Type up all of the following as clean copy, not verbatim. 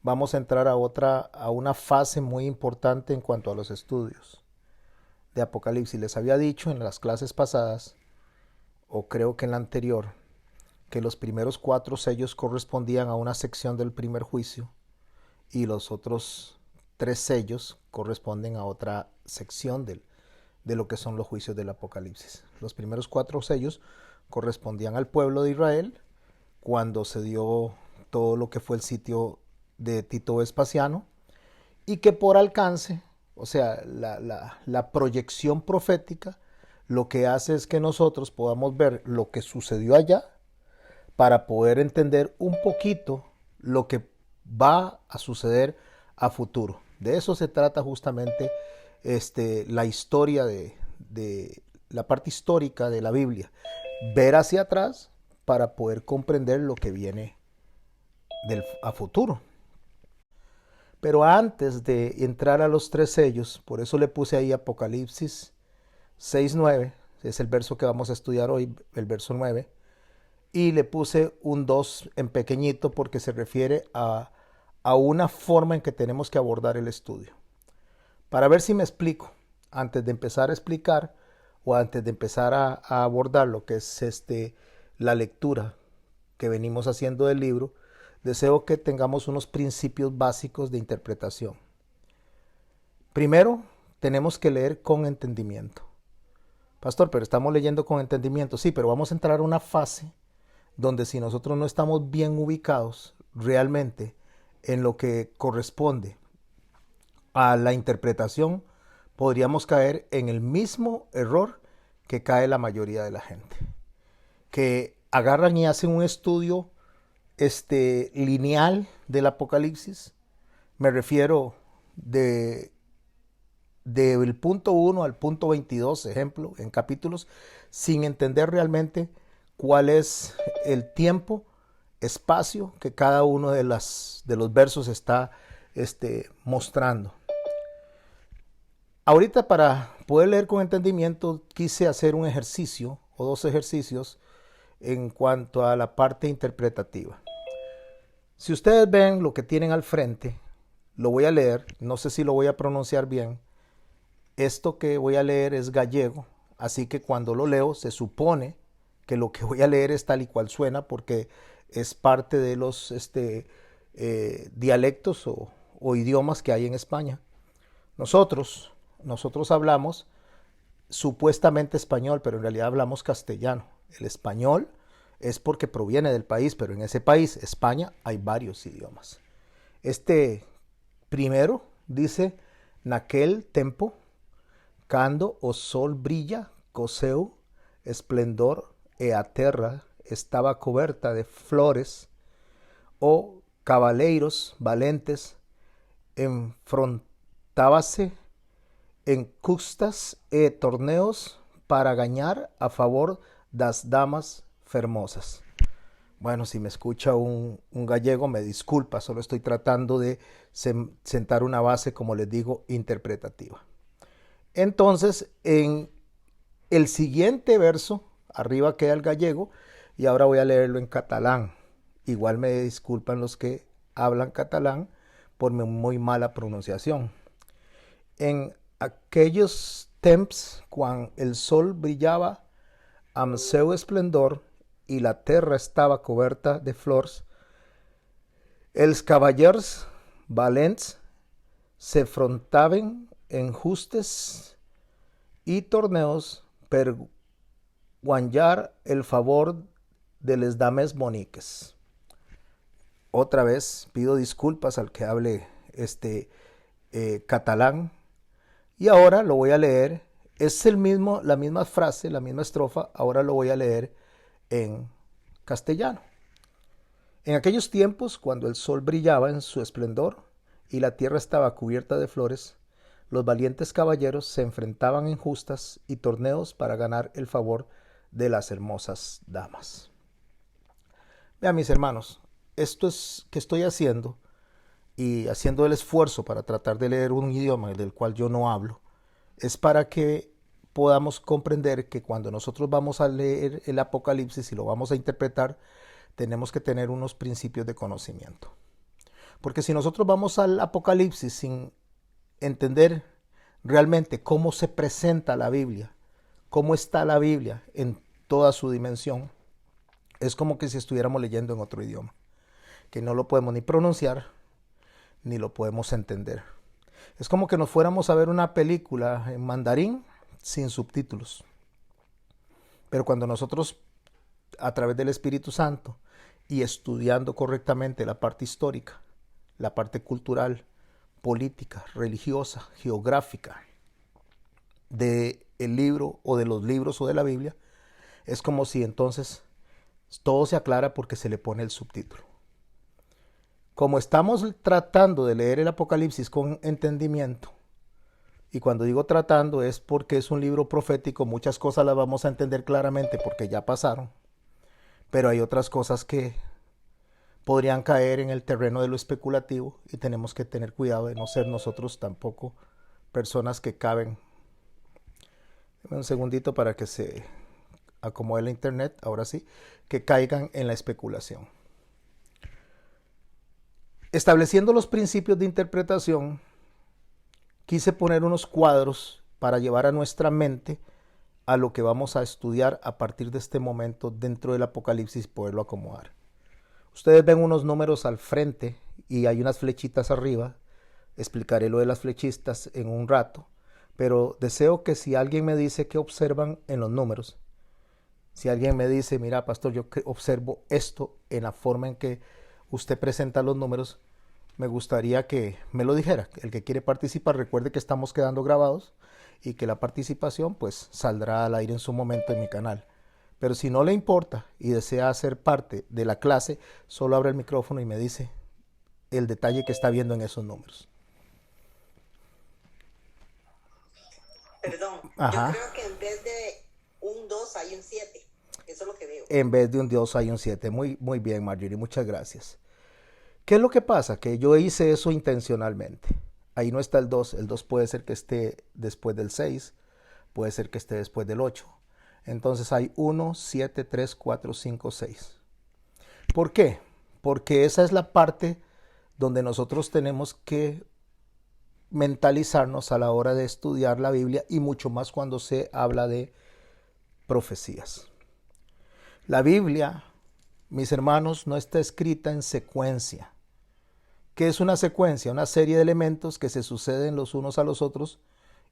vamos a entrar a una fase muy importante en cuanto a los estudios de Apocalipsis. Les había dicho en las clases pasadas, o creo que en la anterior, que los primeros 4 sellos correspondían a una sección del primer juicio y los otros 3 sellos corresponden a otra sección de lo que son los juicios del Apocalipsis. Los primeros 4 sellos correspondían al pueblo de Israel cuando se dio todo lo que fue el sitio de Tito Vespasiano, y que por alcance, o sea, la proyección profética, lo que hace es que nosotros podamos ver lo que sucedió allá para poder entender un poquito lo que va a suceder a futuro. De eso se trata justamente la historia de la parte histórica de la Biblia. Ver hacia atrás para poder comprender lo que viene a futuro. Pero antes de entrar a los 3 sellos, por eso le puse ahí Apocalipsis 6:9, es el verso que vamos a estudiar hoy, el verso 9, y le puse un 2 en pequeñito porque se refiere a una forma en que tenemos que abordar el estudio. Para ver si me explico, antes de empezar a explicar o antes de empezar a abordar lo que es la lectura que venimos haciendo del libro, deseo que tengamos unos principios básicos de interpretación. Primero, tenemos que leer con entendimiento. Pastor, pero estamos leyendo con entendimiento. Sí, pero vamos a entrar a una fase donde si nosotros no estamos bien ubicados realmente en lo que corresponde a la interpretación, podríamos caer en el mismo error que cae la mayoría de la gente, que agarran y hacen un estudio lineal del Apocalipsis. Me refiero del punto 1 al punto 22, ejemplo, en capítulos, sin entender realmente cuál es el tiempo, espacio que cada uno de los versos está mostrando. Ahorita, para poder leer con entendimiento, quise hacer un ejercicio o 2 ejercicios en cuanto a la parte interpretativa. Si ustedes ven lo que tienen al frente, lo voy a leer, no sé si lo voy a pronunciar bien. Esto que voy a leer es gallego, así que cuando lo leo se supone que lo que voy a leer es tal y cual suena, porque es parte de los dialectos o idiomas que hay en España. Nosotros hablamos supuestamente español, pero en realidad hablamos castellano. El español es porque proviene del país, pero en ese país, España, hay varios idiomas. Este primero dice: naquel tempo, cando o sol brilla, coseu, esplendor e a terra estaba coberta de flores, o cabaleiros valentes enfrontábase en custas e torneos para ganar a favor das damas fermosas. Bueno, si me escucha un gallego, me disculpa, solo estoy tratando de sentar una base, como les digo, interpretativa. Entonces, en el siguiente verso, arriba queda el gallego, y ahora voy a leerlo en catalán. Igual me disculpan los que hablan catalán por mi muy mala pronunciación. En aquellos temps, quan el sol brillava amb seu esplendor i la terra estava coberta de flors, els cavallers valents s'enfrontaven en justes y torneos per guanyar el favor de les dames boniques. Otra vez pido disculpas al que hable catalán, y ahora lo voy a leer. Es la misma frase, la misma estrofa. Ahora lo voy a leer en castellano. En aquellos tiempos, cuando el sol brillaba en su esplendor y la tierra estaba cubierta de flores, los valientes caballeros se enfrentaban en justas y torneos para ganar el favor de las hermosas damas. Vean, mis hermanos, esto es que estoy haciendo, y haciendo el esfuerzo para tratar de leer un idioma del cual yo no hablo, es para que podamos comprender que cuando nosotros vamos a leer el Apocalipsis y lo vamos a interpretar, tenemos que tener unos principios de conocimiento. Porque si nosotros vamos al Apocalipsis sin entender realmente cómo se presenta la Biblia, cómo está la Biblia en toda su dimensión, es como que si estuviéramos leyendo en otro idioma, que no lo podemos ni pronunciar, ni lo podemos entender. Es como que nos fuéramos a ver una película en mandarín sin subtítulos. Pero cuando nosotros, a través del Espíritu Santo y estudiando correctamente la parte histórica, la parte cultural, política, religiosa, geográfica del libro o de los libros o de la Biblia, es como si entonces todo se aclara porque se le pone el subtítulo. Como estamos tratando de leer el Apocalipsis con entendimiento, y cuando digo tratando es porque es un libro profético, muchas cosas las vamos a entender claramente porque ya pasaron, pero hay otras cosas que podrían caer en el terreno de lo especulativo y tenemos que tener cuidado de no ser nosotros tampoco personas que caben. Dame un segundito para que se acomode la internet, ahora sí, que caigan en la especulación. Estableciendo los principios de interpretación, quise poner unos cuadros para llevar a nuestra mente a lo que vamos a estudiar a partir de este momento dentro del Apocalipsis y poderlo acomodar. Ustedes ven unos números al frente y hay unas flechitas arriba. Explicaré lo de las flechitas en un rato, pero deseo que si alguien me dice qué observan en los números, si alguien me dice, mira, pastor, yo observo esto en la forma en que usted presenta los números, me gustaría que me lo dijera. El que quiere participar, recuerde que estamos quedando grabados y que la participación pues saldrá al aire en su momento en mi canal. Pero si no le importa y desea ser parte de la clase, solo abre el micrófono y me dice el detalle que está viendo en esos números. Perdón, yo Ajá. creo que en vez de un 2 hay un 7. Eso es lo que veo. En vez de un 2 hay un 7. Muy, muy bien, Marjorie, muchas gracias. ¿Qué es lo que pasa? Que yo hice eso intencionalmente. Ahí no está el 2. El 2 puede ser que esté después del 6, puede ser que esté después del 8. Entonces hay 1, 7, 3, 4, 5, 6. ¿Por qué? Porque esa es la parte donde nosotros tenemos que mentalizarnos a la hora de estudiar la Biblia y mucho más cuando se habla de profecías. La Biblia, mis hermanos, no está escrita en secuencia. ¿Qué es una secuencia? Una serie de elementos que se suceden los unos a los otros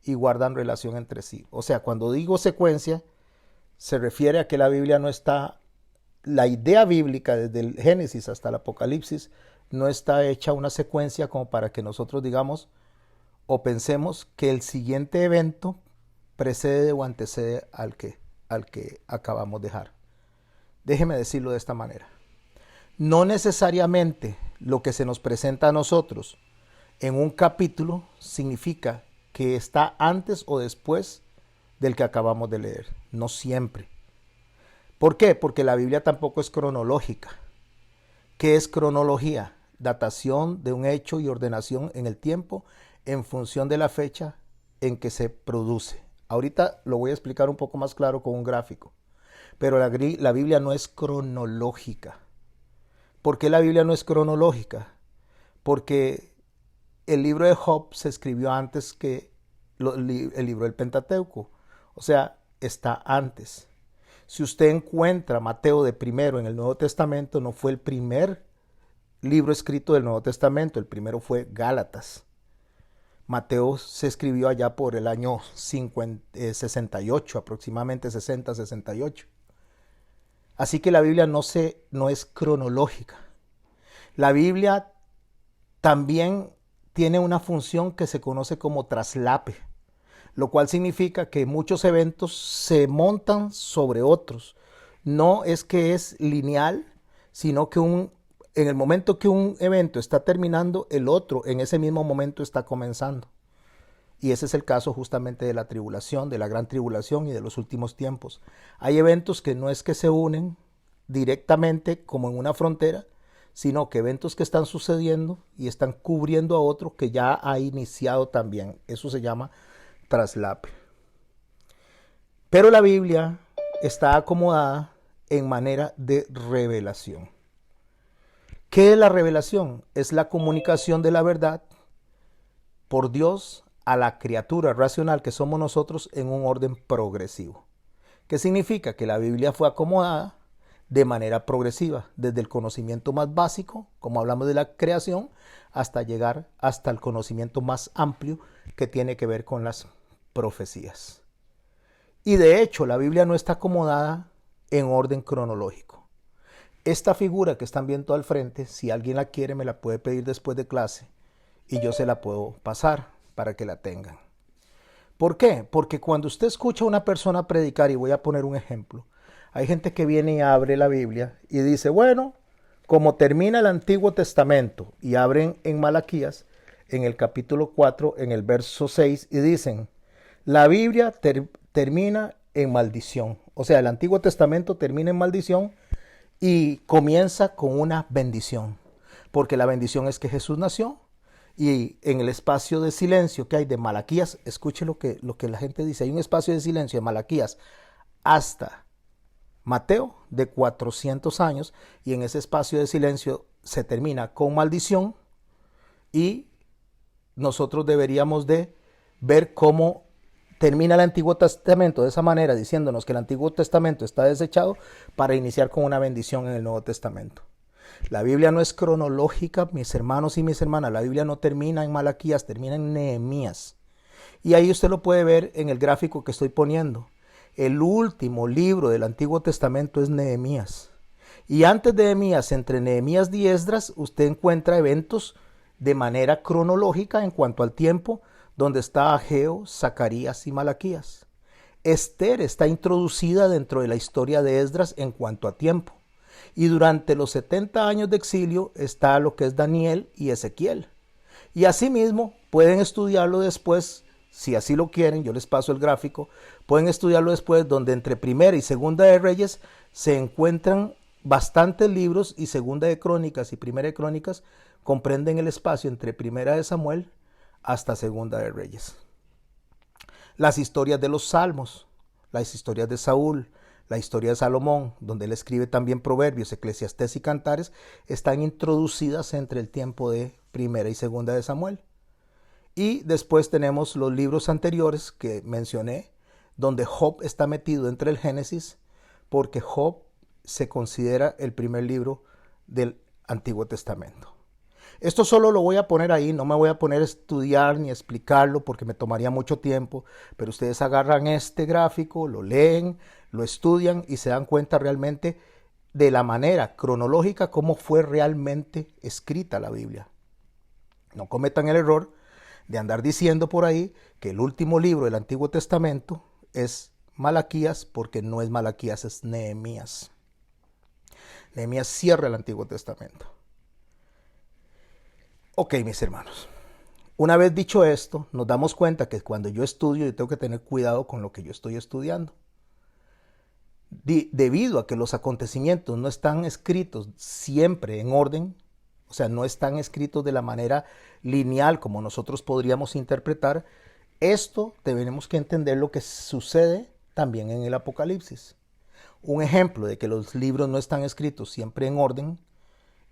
y guardan relación entre sí. O sea, cuando digo secuencia, se refiere a que la Biblia no está, la idea bíblica desde el Génesis hasta el Apocalipsis no está hecha una secuencia como para que nosotros digamos o pensemos que el siguiente evento precede o antecede al que acabamos de dejar. Déjeme decirlo de esta manera. No necesariamente lo que se nos presenta a nosotros en un capítulo significa que está antes o después del que acabamos de leer. No siempre. ¿Por qué? Porque la Biblia tampoco es cronológica. ¿Qué es cronología? Datación de un hecho y ordenación en el tiempo en función de la fecha en que se produce. Ahorita lo voy a explicar un poco más claro con un gráfico. Pero la Biblia no es cronológica. ¿Por qué la Biblia no es cronológica? Porque el libro de Job se escribió antes que el libro del Pentateuco. O sea, está antes. Si usted encuentra Mateo de primero en el Nuevo Testamento, no fue el primer libro escrito del Nuevo Testamento, el primero fue Gálatas. Mateo se escribió allá por el año 68, aproximadamente 60-68. Así que la Biblia no es cronológica. La Biblia también tiene una función que se conoce como traslape, lo cual significa que muchos eventos se montan sobre otros. No es que es lineal, sino que en el momento que un evento está terminando, el otro en ese mismo momento está comenzando. Y ese es el caso justamente de la tribulación, de la gran tribulación y de los últimos tiempos. Hay eventos que no es que se unen directamente como en una frontera, sino que eventos que están sucediendo y están cubriendo a otro que ya ha iniciado también. Eso se llama traslape. Pero la Biblia está acomodada en manera de revelación. ¿Qué es la revelación? Es la comunicación de la verdad por Dios a la criatura racional que somos nosotros en un orden progresivo. ¿Qué significa? Que la Biblia fue acomodada de manera progresiva, desde el conocimiento más básico, como hablamos de la creación, hasta llegar hasta el conocimiento más amplio que tiene que ver con las profecías. Y de hecho, la Biblia no está acomodada en orden cronológico. Esta figura que están viendo al frente, si alguien la quiere, me la puede pedir después de clase y yo se la puedo pasar para que la tengan. ¿Por qué? Porque cuando usted escucha a una persona predicar, y voy a poner un ejemplo, hay gente que viene y abre la Biblia y dice, bueno, como termina el Antiguo Testamento, y abren en Malaquías, en el capítulo 4, en el verso 6, y dicen, la Biblia termina en maldición. O sea, el Antiguo Testamento termina en maldición y comienza con una bendición. Porque la bendición es que Jesús nació, y en el espacio de silencio que hay de Malaquías, escuche lo que la gente dice, hay un espacio de silencio de Malaquías hasta Mateo de 400 años, y en ese espacio de silencio se termina con maldición, y nosotros deberíamos de ver cómo termina el Antiguo Testamento de esa manera, diciéndonos que el Antiguo Testamento está desechado para iniciar con una bendición en el Nuevo Testamento. La Biblia no es cronológica, mis hermanos y mis hermanas. La Biblia no termina en Malaquías, termina en Nehemías. Y ahí usted lo puede ver en el gráfico que estoy poniendo. El último libro del Antiguo Testamento es Nehemías. Y antes de Nehemías, entre Nehemías y Esdras, usted encuentra eventos de manera cronológica en cuanto al tiempo, donde está Ageo, Zacarías y Malaquías. Esther está introducida dentro de la historia de Esdras en cuanto a tiempo. Y durante los 70 años de exilio está lo que es Daniel y Ezequiel. Y asimismo pueden estudiarlo después, si así lo quieren, yo les paso el gráfico, pueden estudiarlo después donde entre Primera y Segunda de Reyes se encuentran bastantes libros, y Segunda de Crónicas y Primera de Crónicas comprenden el espacio entre Primera de Samuel hasta Segunda de Reyes. Las historias de los Salmos, las historias de Saúl, la historia de Salomón, donde él escribe también Proverbios, Eclesiastés y Cantares, están introducidas entre el tiempo de Primera y Segunda de Samuel. Y después tenemos los libros anteriores que mencioné, donde Job está metido entre el Génesis, porque Job se considera el primer libro del Antiguo Testamento. Esto solo lo voy a poner ahí, no me voy a poner a estudiar ni a explicarlo porque me tomaría mucho tiempo, pero ustedes agarran este gráfico, lo leen, lo estudian y se dan cuenta realmente de la manera cronológica cómo fue realmente escrita la Biblia. No cometan el error de andar diciendo por ahí que el último libro del Antiguo Testamento es Malaquías, porque no es Malaquías, es Nehemías. Nehemías cierra el Antiguo Testamento. Ok, mis hermanos, una vez dicho esto, nos damos cuenta que cuando yo estudio, yo tengo que tener cuidado con lo que yo estoy estudiando. Debido a que los acontecimientos no están escritos siempre en orden, o sea, no están escritos de la manera lineal como nosotros podríamos interpretar, esto tenemos que entender lo que sucede también en el Apocalipsis. Un ejemplo de que los libros no están escritos siempre en orden,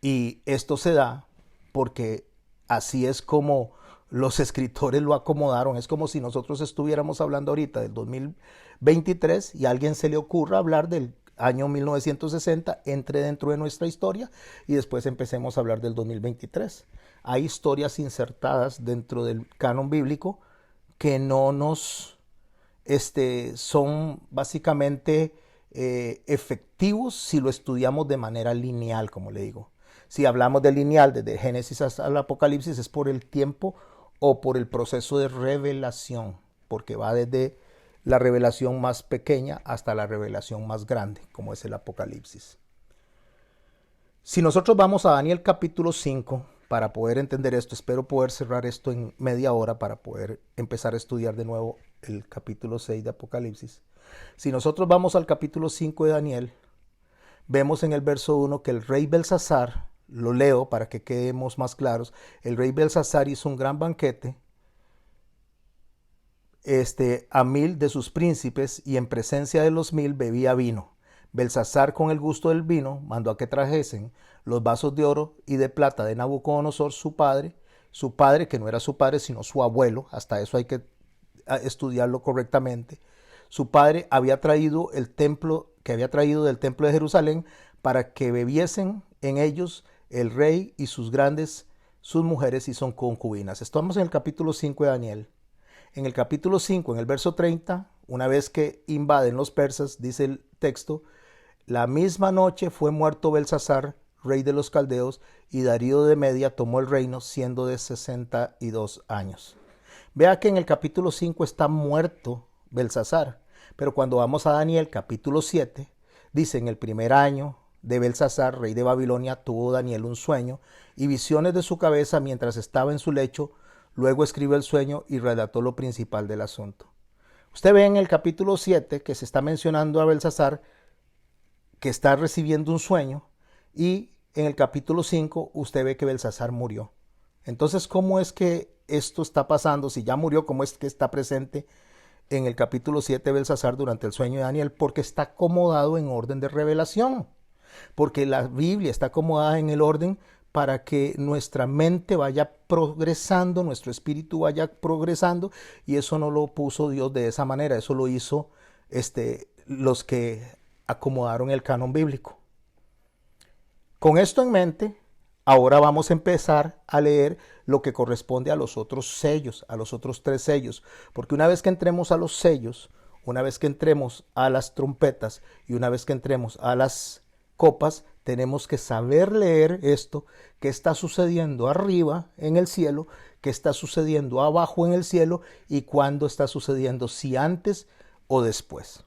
y esto se da porque así es como los escritores lo acomodaron. Es como si nosotros estuviéramos hablando ahorita del 2023 y a alguien se le ocurra hablar del año 1960, entre dentro de nuestra historia y después empecemos a hablar del 2023. Hay historias insertadas dentro del canon bíblico que no nos son básicamente efectivos si lo estudiamos de manera lineal, como le digo. Si hablamos de lineal desde Génesis hasta el Apocalipsis es por el tiempo o por el proceso de revelación, porque va desde la revelación más pequeña hasta la revelación más grande, como es el Apocalipsis. Si nosotros vamos a Daniel capítulo 5, para poder entender esto, espero poder cerrar esto en media hora para poder empezar a estudiar de nuevo el capítulo 6 de Apocalipsis. Si nosotros vamos al capítulo 5 de Daniel, vemos en el verso 1 que el rey Belsasar, lo leo para que quedemos más claros, el rey Belsasar hizo un gran banquete a 1000 de sus príncipes y en presencia de los 1000 bebía vino. Belsasar, con el gusto del vino, mandó a que trajesen los vasos de oro y de plata de Nabucodonosor, su padre que no era su padre sino su abuelo, hasta eso hay que estudiarlo correctamente. Su padre había traído el templo, que había traído del templo de Jerusalén, para que bebiesen en ellos el rey y sus grandes, sus mujeres y sus concubinas. Estamos en el capítulo 5 de Daniel. En el capítulo 5, en el verso 30, una vez que invaden los persas, dice el texto: la misma noche fue muerto Belsasar, rey de los caldeos, y Darío de Media tomó el reino, siendo de 62 años. Vea que en el capítulo 5 está muerto Belsasar, pero cuando vamos a Daniel capítulo 7, dice: en el primer año de Belsasar, rey de Babilonia, tuvo Daniel un sueño y visiones de su cabeza mientras estaba en su lecho. Luego escribió el sueño y relató lo principal del asunto. Usted ve en el capítulo 7 que se está mencionando a Belsasar, que está recibiendo un sueño, y en el capítulo 5 usted ve que Belsasar murió. Entonces, ¿cómo es que esto está pasando? Si ya murió, ¿cómo es que está presente en el capítulo 7 Belsasar durante el sueño de Daniel? Porque está acomodado en orden de revelación. Porque la Biblia está acomodada en el orden para que nuestra mente vaya progresando, nuestro espíritu vaya progresando, y eso no lo puso Dios de esa manera, eso lo hizo los que acomodaron el canon bíblico. Con esto en mente, ahora vamos a empezar a leer lo que corresponde a los otros sellos, a los otros 3 sellos, porque una vez que entremos a los sellos, una vez que entremos a las trompetas y una vez que entremos a las copas, tenemos que saber leer esto que está sucediendo arriba en el cielo, que está sucediendo abajo en el cielo y cuándo está sucediendo, si antes o después.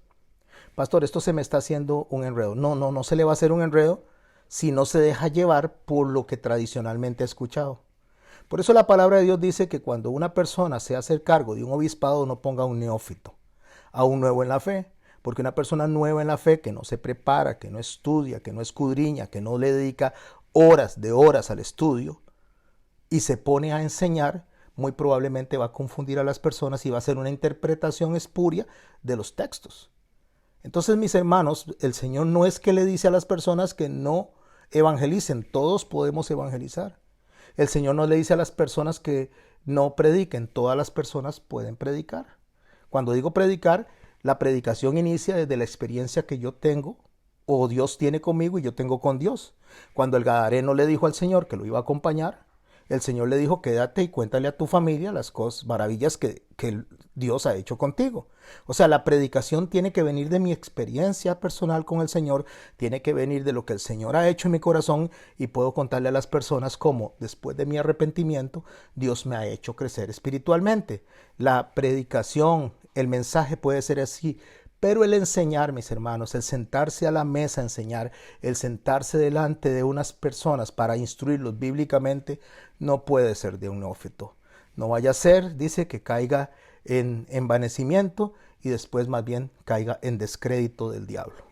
Pastor, esto se me está haciendo un enredo. No se le va a hacer un enredo si no se deja llevar por lo que tradicionalmente ha escuchado. Por eso la palabra de Dios dice que cuando una persona se hace cargo de un obispado, no ponga un neófito, a un nuevo en la fe. Porque una persona nueva en la fe, que no se prepara, que no estudia, que no escudriña, que no le dedica horas de horas al estudio y se pone a enseñar, muy probablemente va a confundir a las personas y va a hacer una interpretación espuria de los textos. Entonces, mis hermanos, el Señor no es que le dice a las personas que no evangelicen, todos podemos evangelizar. El Señor no le dice a las personas que no prediquen, todas las personas pueden predicar. Cuando digo predicar, la predicación inicia desde la experiencia que yo tengo, o Dios tiene conmigo y yo tengo con Dios. Cuando el gadareno le dijo al Señor que lo iba a acompañar, el Señor le dijo: quédate y cuéntale a tu familia las cosas, maravillas que Dios ha hecho contigo. O sea, la predicación tiene que venir de mi experiencia personal con el Señor, tiene que venir de lo que el Señor ha hecho en mi corazón, y puedo contarle a las personas cómo, después de mi arrepentimiento, Dios me ha hecho crecer espiritualmente. La predicación, el mensaje puede ser así, pero el enseñar, mis hermanos, el sentarse a la mesa a enseñar, el sentarse delante de unas personas para instruirlos bíblicamente, no puede ser de un neófito. No vaya a ser, dice, que caiga en envanecimiento y después más bien caiga en descrédito del diablo.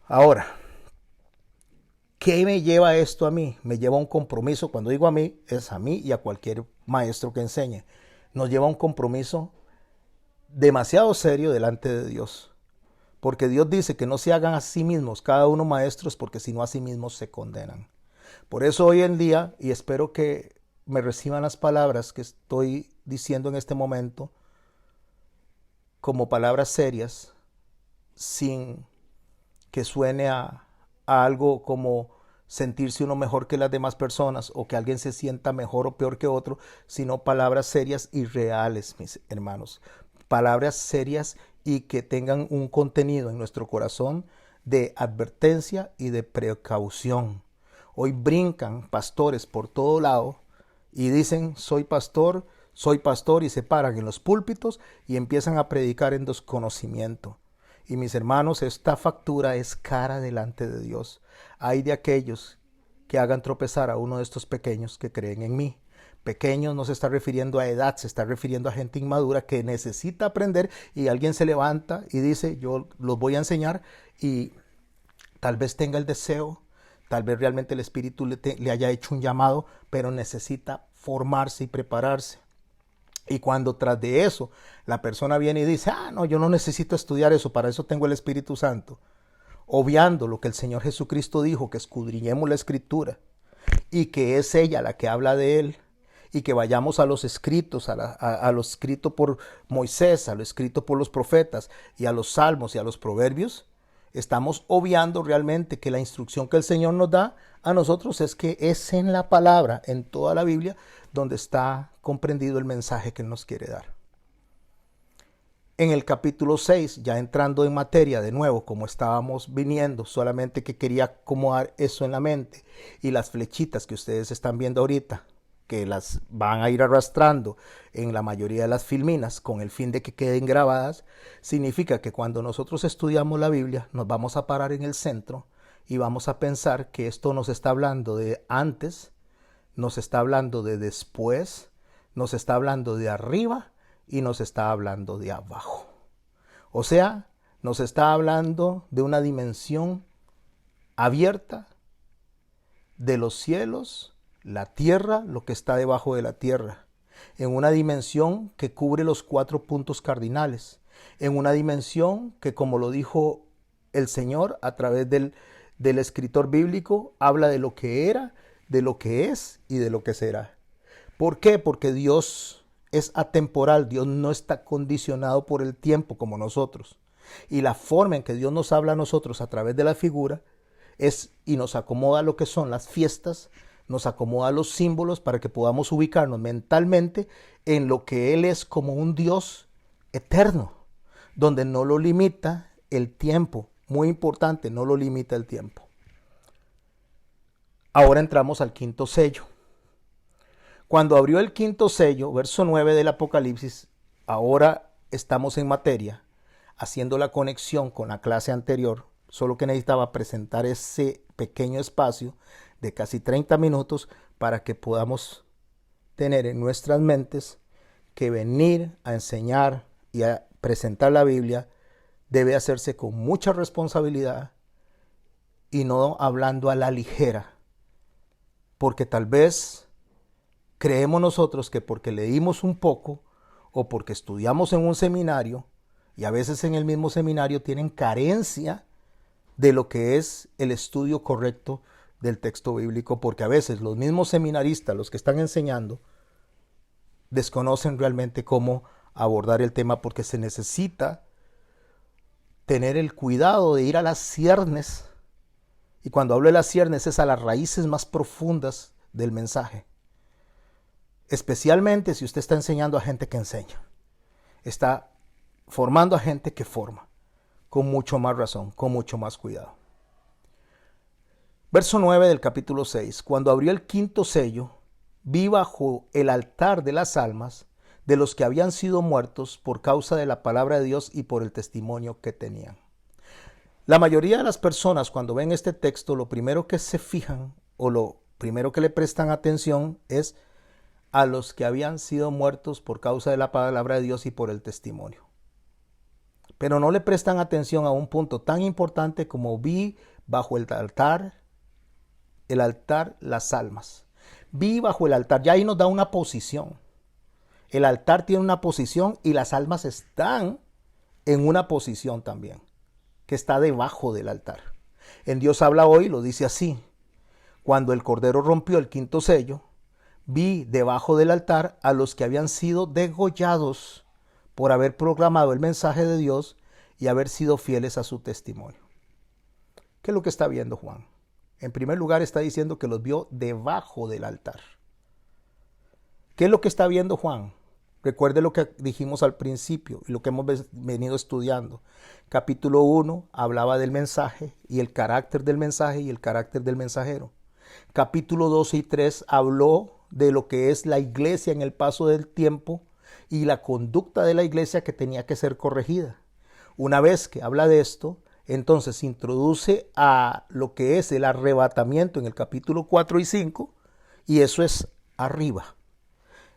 Ahora, ¿qué me lleva esto a mí? Me lleva a un compromiso. Cuando digo a mí, es a mí y a cualquier maestro que enseñe. Nos lleva a un compromiso demasiado serio delante de Dios. Porque Dios dice que no se hagan a sí mismos cada uno maestros, porque si no a sí mismos se condenan. Por eso hoy en día, y espero que me reciban las palabras que estoy diciendo en este momento como palabras serias, sin que suene a algo como sentirse uno mejor que las demás personas o que alguien se sienta mejor o peor que otro, sino palabras serias y reales, mis hermanos. Palabras serias y que tengan un contenido en nuestro corazón de advertencia y de precaución. Hoy brincan pastores por todo lado y dicen: soy pastor, y se paran en los púlpitos y empiezan a predicar en desconocimiento. Y mis hermanos, esta factura es cara delante de Dios. Hay de aquellos que hagan tropezar a uno de estos pequeños que creen en mí. Pequeños no se está refiriendo a edad, se está refiriendo a gente inmadura que necesita aprender, y alguien se levanta y dice: yo los voy a enseñar, y tal vez tenga el deseo, tal vez realmente el Espíritu le haya hecho un llamado, pero necesita formarse y prepararse. Y cuando tras de eso la persona viene y dice, no, yo no necesito estudiar eso, para eso tengo el Espíritu Santo, obviando lo que el Señor Jesucristo dijo, que escudriñemos la Escritura y que es ella la que habla de Él, y que vayamos a los escritos, a lo escrito por Moisés, a lo escrito por los profetas y a los salmos y a los proverbios, estamos obviando realmente que la instrucción que el Señor nos da a nosotros es que es en la palabra, en toda la Biblia, donde está comprendido el mensaje que Él nos quiere dar. En el capítulo 6, ya entrando en materia de nuevo, como estábamos viniendo, solamente que quería acomodar eso en la mente, y las flechitas que ustedes están viendo ahorita, que las van a ir arrastrando en la mayoría de las filminas con el fin de que queden grabadas, significa que cuando nosotros estudiamos la Biblia nos vamos a parar en el centro y vamos a pensar que esto nos está hablando de antes, nos está hablando de después, nos está hablando de arriba y nos está hablando de abajo. O sea, nos está hablando de una dimensión abierta de los cielos, la tierra, lo que está debajo de la tierra, en una dimensión que cubre los 4 puntos cardinales, en una dimensión que, como lo dijo el Señor a través del escritor bíblico, habla de lo que era, de lo que es y de lo que será. ¿Por qué? Porque Dios es atemporal, Dios no está condicionado por el tiempo como nosotros. Y la forma en que Dios nos habla a nosotros a través de la figura es, y nos acomoda lo que son las fiestas, nos acomoda los símbolos para que podamos ubicarnos mentalmente en lo que Él es como un Dios eterno, donde no lo limita el tiempo. Muy importante, no lo limita el tiempo. Ahora entramos al quinto sello. Cuando abrió el quinto sello, verso 9 del Apocalipsis, ahora estamos en materia, haciendo la conexión con la clase anterior, solo que necesitaba presentar ese pequeño espacio de casi 30 minutos para que podamos tener en nuestras mentes que venir a enseñar y a presentar la Biblia debe hacerse con mucha responsabilidad y no hablando a la ligera, porque tal vez creemos nosotros que porque leímos un poco o porque estudiamos en un seminario, y a veces en el mismo seminario tienen carencia de lo que es el estudio correcto del texto bíblico, porque a veces los mismos seminaristas, los que están enseñando, desconocen realmente cómo abordar el tema, porque se necesita tener el cuidado de ir a las ciernes, y cuando hablo de las ciernes es a las raíces más profundas del mensaje, especialmente si usted está enseñando a gente que enseña, está formando a gente que forma, con mucho más razón, con mucho más cuidado. Verso 9 del capítulo 6. Cuando abrió el quinto sello, vi bajo el altar de las almas de los que habían sido muertos por causa de la palabra de Dios y por el testimonio que tenían. La mayoría de las personas cuando ven este texto, lo primero que se fijan o lo primero que le prestan atención es a los que habían sido muertos por causa de la palabra de Dios y por el testimonio. Pero no le prestan atención a un punto tan importante como vi bajo el altar, las almas. Vi bajo el altar, ya ahí nos da una posición. El altar tiene una posición y las almas están en una posición también, que está debajo del altar. En Dios habla hoy, lo dice así: cuando el Cordero rompió el quinto sello, vi debajo del altar a los que habían sido degollados por haber proclamado el mensaje de Dios y haber sido fieles a su testimonio. ¿Qué es lo que está viendo Juan? En primer lugar está diciendo que los vio debajo del altar. ¿Qué es lo que está viendo Juan? Recuerde lo que dijimos al principio y lo que hemos venido estudiando. Capítulo 1 hablaba del mensaje y el carácter del mensaje y el carácter del mensajero. Capítulo 2 y 3 habló de lo que es la iglesia en el paso del tiempo y la conducta de la iglesia que tenía que ser corregida. Una vez que habla de esto, entonces introduce a lo que es el arrebatamiento en el capítulo 4 y 5, y eso es arriba.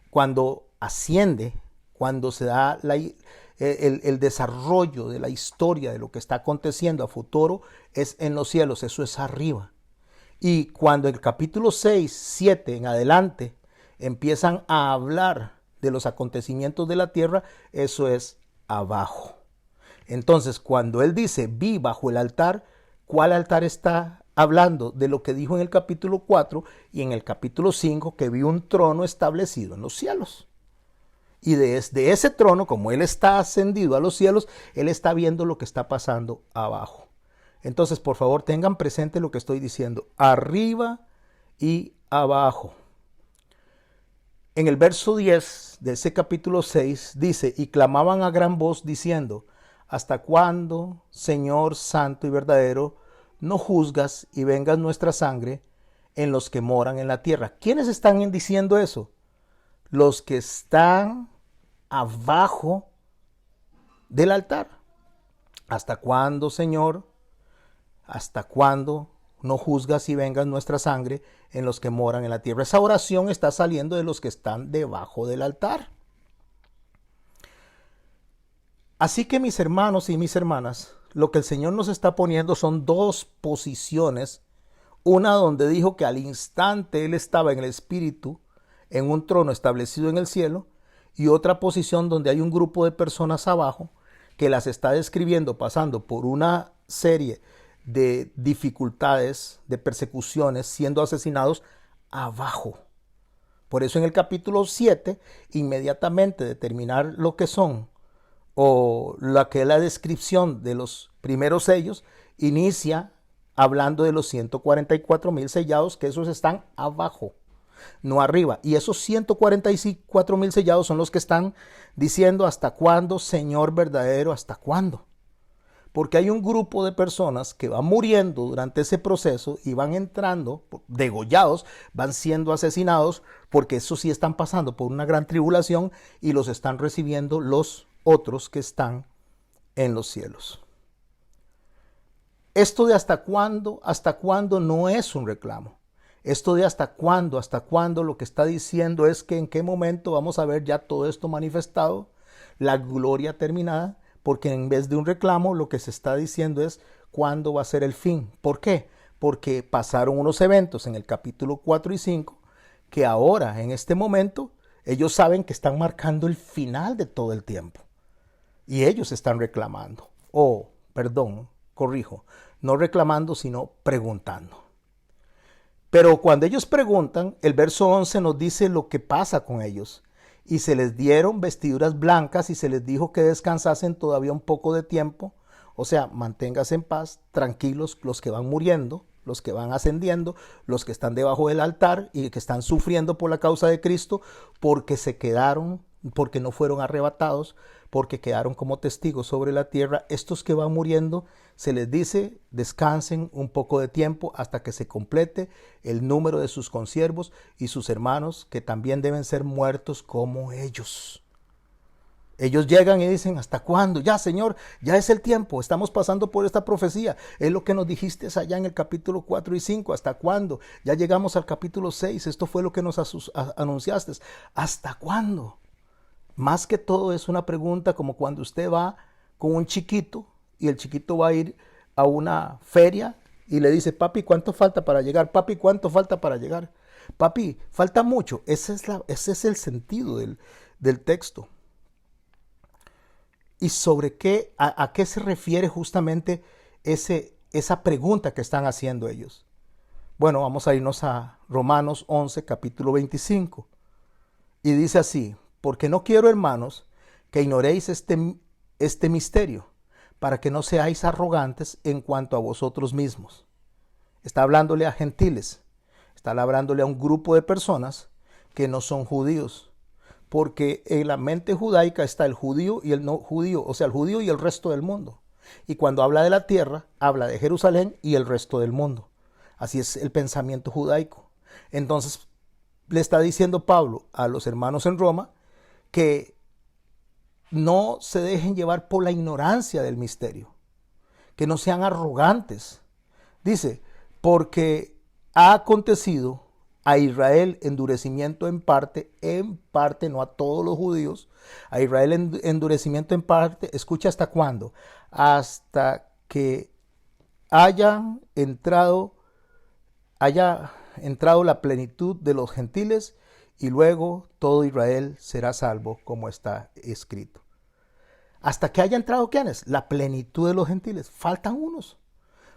Cuando asciende, cuando se da el desarrollo de la historia de lo que está aconteciendo a futuro, es en los cielos, eso es arriba. Y cuando el capítulo 6, 7 en adelante empiezan a hablar de los acontecimientos de la tierra, eso es abajo. Entonces, cuando él dice, vi bajo el altar, ¿cuál altar está hablando? De lo que dijo en el capítulo 4 y en el capítulo 5, que vi un trono establecido en los cielos. Y desde ese trono, como él está ascendido a los cielos, él está viendo lo que está pasando abajo. Entonces, por favor, tengan presente lo que estoy diciendo, arriba y abajo. En el verso 10 de ese capítulo 6 dice, y clamaban a gran voz diciendo, ¿hasta cuándo, Señor santo y verdadero, no juzgas y vengas nuestra sangre en los que moran en la tierra? ¿Quiénes están diciendo eso? Los que están abajo del altar. ¿Hasta cuándo, Señor? ¿Hasta cuándo no juzgas y vengas nuestra sangre en los que moran en la tierra? Esa oración está saliendo de los que están debajo del altar. Así que mis hermanos y mis hermanas, lo que el Señor nos está poniendo son dos posiciones. Una donde dijo que al instante Él estaba en el Espíritu, en un trono establecido en el cielo, y otra posición donde hay un grupo de personas abajo que las está describiendo pasando por una serie de dificultades, de persecuciones, siendo asesinados abajo. Por eso en el capítulo 7, inmediatamente de terminar lo que son, o la que es la descripción de los primeros sellos, inicia hablando de los 144,000 sellados, que esos están abajo, no arriba. Y esos 144,000 sellados son los que están diciendo, ¿hasta cuándo, Señor verdadero? ¿Hasta cuándo? Porque hay un grupo de personas que van muriendo durante ese proceso y van entrando, degollados, van siendo asesinados, porque esos sí están pasando por una gran tribulación y los están recibiendo los otros que están en los cielos. Esto de hasta cuándo no es un reclamo. Esto de hasta cuándo lo que está diciendo es que en qué momento vamos a ver ya todo esto manifestado, la gloria terminada, porque en vez de un reclamo lo que se está diciendo es cuándo va a ser el fin. ¿Por qué? Porque pasaron unos eventos en el capítulo 4 y 5 que ahora, en este momento, ellos saben que están marcando el final de todo el tiempo. Y ellos están reclamando, no reclamando, sino preguntando. Pero cuando ellos preguntan, el verso 11 nos dice lo que pasa con ellos. Y se les dieron vestiduras blancas y se les dijo que descansasen todavía un poco de tiempo. O sea, manténgase en paz, tranquilos los que van muriendo, los que van ascendiendo, los que están debajo del altar y que están sufriendo por la causa de Cristo, porque se quedaron, porque no fueron arrebatados, porque quedaron como testigos sobre la tierra. Estos que van muriendo, se les dice, descansen un poco de tiempo hasta que se complete el número de sus consiervos y sus hermanos, que también deben ser muertos como ellos. Ellos llegan y dicen, ¿hasta cuándo? Ya, Señor, ya es el tiempo, estamos pasando por esta profecía. Es lo que nos dijiste allá en el capítulo 4 y 5, ¿hasta cuándo? Ya llegamos al capítulo 6, esto fue lo que nos anunciaste. ¿Hasta cuándo? Más que todo es una pregunta como cuando usted va con un chiquito y el chiquito va a ir a una feria y le dice, papi, ¿cuánto falta para llegar? Papi, ¿cuánto falta para llegar? Papi, falta mucho. Ese es el sentido del texto. ¿Y sobre qué, a qué se refiere justamente esa pregunta que están haciendo ellos? Bueno, vamos a irnos a Romanos 11, capítulo 25. Y dice así, porque no quiero, hermanos, que ignoréis este misterio, para que no seáis arrogantes en cuanto a vosotros mismos. Está hablándole a gentiles, está hablándole a un grupo de personas que no son judíos, porque en la mente judaica está el judío y el no judío, o sea, el judío y el resto del mundo. Y cuando habla de la tierra, habla de Jerusalén y el resto del mundo. Así es el pensamiento judaico. Entonces, le está diciendo Pablo a los hermanos en Roma que no se dejen llevar por la ignorancia del misterio, que no sean arrogantes. Dice, porque ha acontecido a Israel endurecimiento en parte, no a todos los judíos, a Israel endurecimiento en parte, escucha hasta cuándo, hasta que haya entrado la plenitud de los gentiles y luego todo Israel será salvo, como está escrito. Hasta que haya entrado, ¿quiénes? La plenitud de los gentiles. Faltan unos.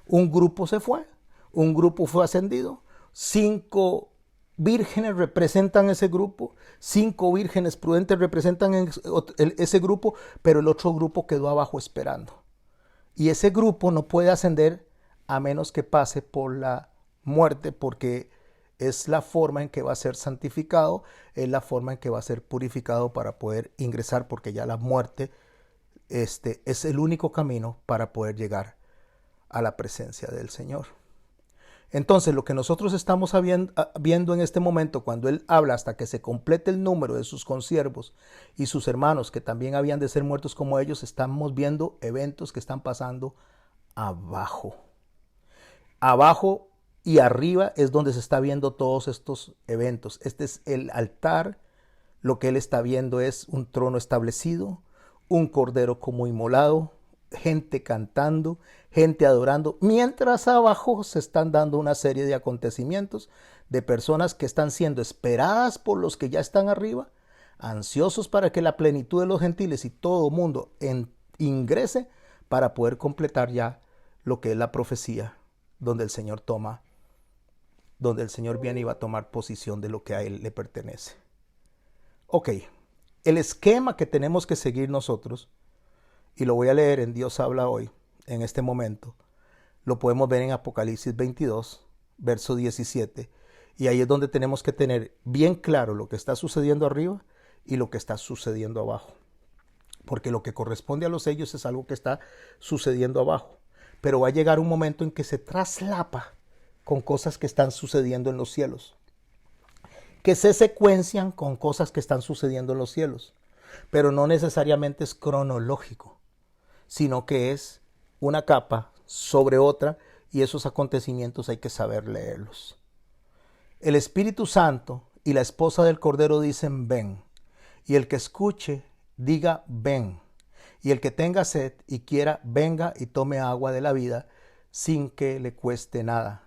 Un grupo se fue, un grupo fue ascendido, 5 vírgenes representan ese grupo, 5 vírgenes prudentes representan ese grupo, pero el otro grupo quedó abajo esperando. Y ese grupo no puede ascender a menos que pase por la muerte, porque es la forma en que va a ser santificado, es la forma en que va a ser purificado para poder ingresar, porque ya la muerte es el único camino para poder llegar a la presencia del Señor. Entonces, lo que nosotros estamos viendo en este momento, cuando Él habla hasta que se complete el número de sus consiervos y sus hermanos, que también habían de ser muertos como ellos, estamos viendo eventos que están pasando abajo. Abajo y arriba es donde se está viendo todos estos eventos. Este es el altar. Lo que Él está viendo es un trono establecido, un cordero como inmolado, gente cantando, gente adorando, mientras abajo se están dando una serie de acontecimientos de personas que están siendo esperadas por los que ya están arriba, ansiosos para que la plenitud de los gentiles y todo mundo ingrese para poder completar ya lo que es la profecía, donde el Señor viene y va a tomar posición de lo que a Él le pertenece. Ok, el esquema que tenemos que seguir nosotros, y lo voy a leer en Dios habla hoy, en este momento, lo podemos ver en Apocalipsis 22, verso 17, y ahí es donde tenemos que tener bien claro lo que está sucediendo arriba y lo que está sucediendo abajo, porque lo que corresponde a los sellos es algo que está sucediendo abajo, pero va a llegar un momento en que se traslapa con cosas que están sucediendo en los cielos, que se secuencian con cosas que están sucediendo en los cielos, pero no necesariamente es cronológico, sino que es una capa sobre otra, y esos acontecimientos hay que saber leerlos. El Espíritu Santo y la esposa del Cordero dicen ven, y el que escuche diga ven, y el que tenga sed y quiera venga y tome agua de la vida sin que le cueste nada.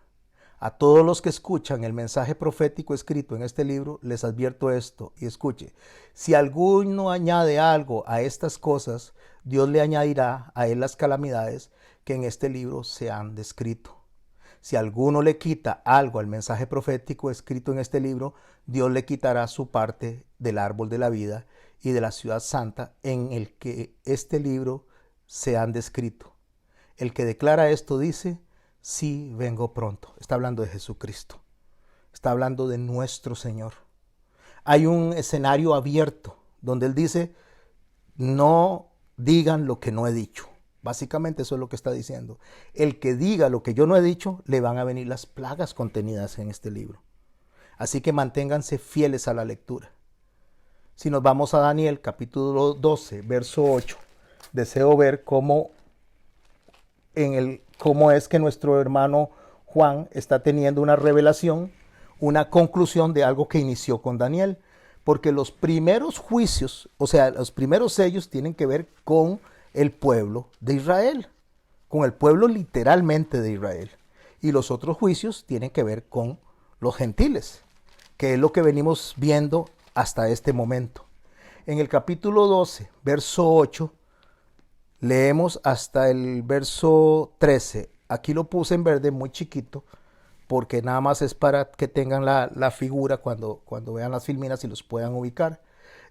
A todos los que escuchan el mensaje profético escrito en este libro, les advierto esto, y escuche, si alguno añade algo a estas cosas, Dios le añadirá a él las calamidades que en este libro se han descrito. Si alguno le quita algo al mensaje profético escrito en este libro, Dios le quitará su parte del árbol de la vida y de la ciudad santa en el que este libro se han descrito. El que declara esto dice, sí, vengo pronto. Está hablando de Jesucristo. Está hablando de nuestro Señor. Hay un escenario abierto donde Él dice, no digan lo que no he dicho. Básicamente eso es lo que está diciendo. El que diga lo que yo no he dicho, le van a venir las plagas contenidas en este libro. Así que manténganse fieles a la lectura. Si nos vamos a Daniel capítulo 12, verso 8, deseo ver cómo es que nuestro hermano Juan está teniendo una revelación, una conclusión de algo que inició con Daniel. Porque los primeros juicios, o sea, los primeros sellos tienen que ver con el pueblo de Israel, con el pueblo literalmente de Israel. Y los otros juicios tienen que ver con los gentiles, que es lo que venimos viendo hasta este momento. En el capítulo 12, verso 8, leemos hasta el verso 13. Aquí lo puse en verde muy chiquito, porque nada más es para que tengan la figura cuando vean las filminas y los puedan ubicar.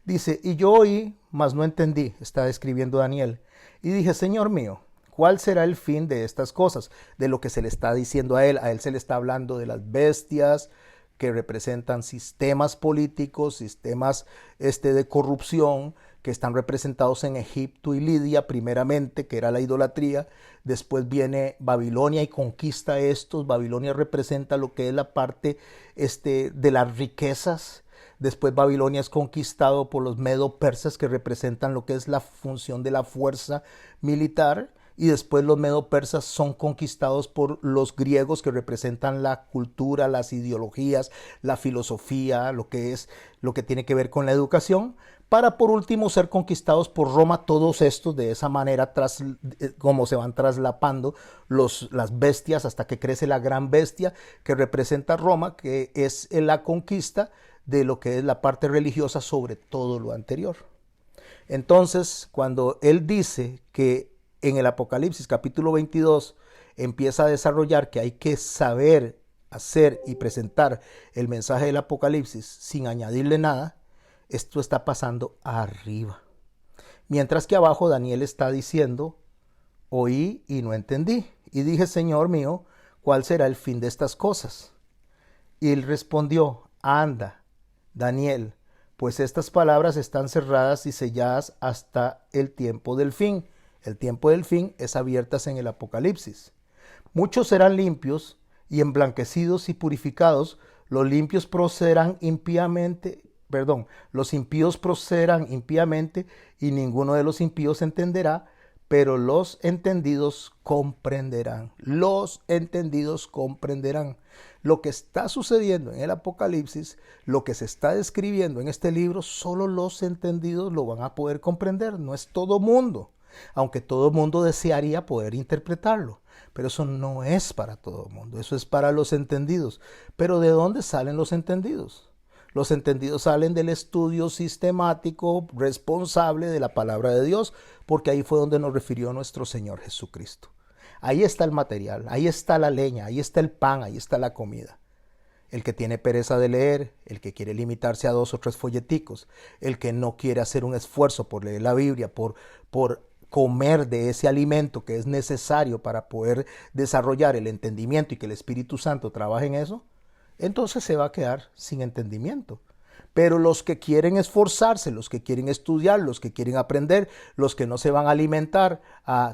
Dice, y yo oí, mas no entendí, está escribiendo Daniel, y dije, Señor mío, ¿cuál será el fin de estas cosas? De lo que se le está diciendo a él se le está hablando de las bestias que representan sistemas políticos, sistemas de corrupción, que están representados en Egipto y Lidia primeramente, que era la idolatría. Después viene Babilonia y conquista estos. Babilonia representa lo que es la parte de las riquezas. Después Babilonia es conquistado por los medo-persas, que representan lo que es la función de la fuerza militar. Y después los medo-persas son conquistados por los griegos, que representan la cultura, las ideologías, la filosofía, lo que tiene que ver con la educación, para por último ser conquistados por Roma. Todos estos de esa manera, como se van traslapando las bestias hasta que crece la gran bestia que representa Roma, que es la conquista de lo que es la parte religiosa sobre todo lo anterior. Entonces, cuando él dice que en el Apocalipsis capítulo 22 empieza a desarrollar que hay que saber hacer y presentar el mensaje del Apocalipsis sin añadirle nada, esto está pasando arriba. Mientras que abajo Daniel está diciendo, oí y no entendí. Y dije, Señor mío, ¿cuál será el fin de estas cosas? Y él respondió, anda, Daniel, pues estas palabras están cerradas y selladas hasta el tiempo del fin. El tiempo del fin es abiertas en el Apocalipsis. Muchos serán limpios y emblanquecidos y purificados. Los limpios procederán impíamente, los impíos procederán impíamente y ninguno de los impíos entenderá, pero los entendidos comprenderán. Los entendidos comprenderán. Lo que está sucediendo en el Apocalipsis, lo que se está describiendo en este libro, solo los entendidos lo van a poder comprender. No es todo mundo, aunque todo mundo desearía poder interpretarlo. Pero eso no es para todo mundo, eso es para los entendidos. Pero ¿de dónde salen los entendidos? Los entendidos salen del estudio sistemático, responsable de la palabra de Dios, porque ahí fue donde nos refirió nuestro Señor Jesucristo. Ahí está el material, ahí está la leña, ahí está el pan, ahí está la comida. El que tiene pereza de leer, el que quiere limitarse a 2 o 3 folleticos, el que no quiere hacer un esfuerzo por leer la Biblia, por comer de ese alimento que es necesario para poder desarrollar el entendimiento y que el Espíritu Santo trabaje en eso, entonces se va a quedar sin entendimiento. Pero los que quieren esforzarse, los que quieren estudiar, los que quieren aprender, los que no se van a alimentar a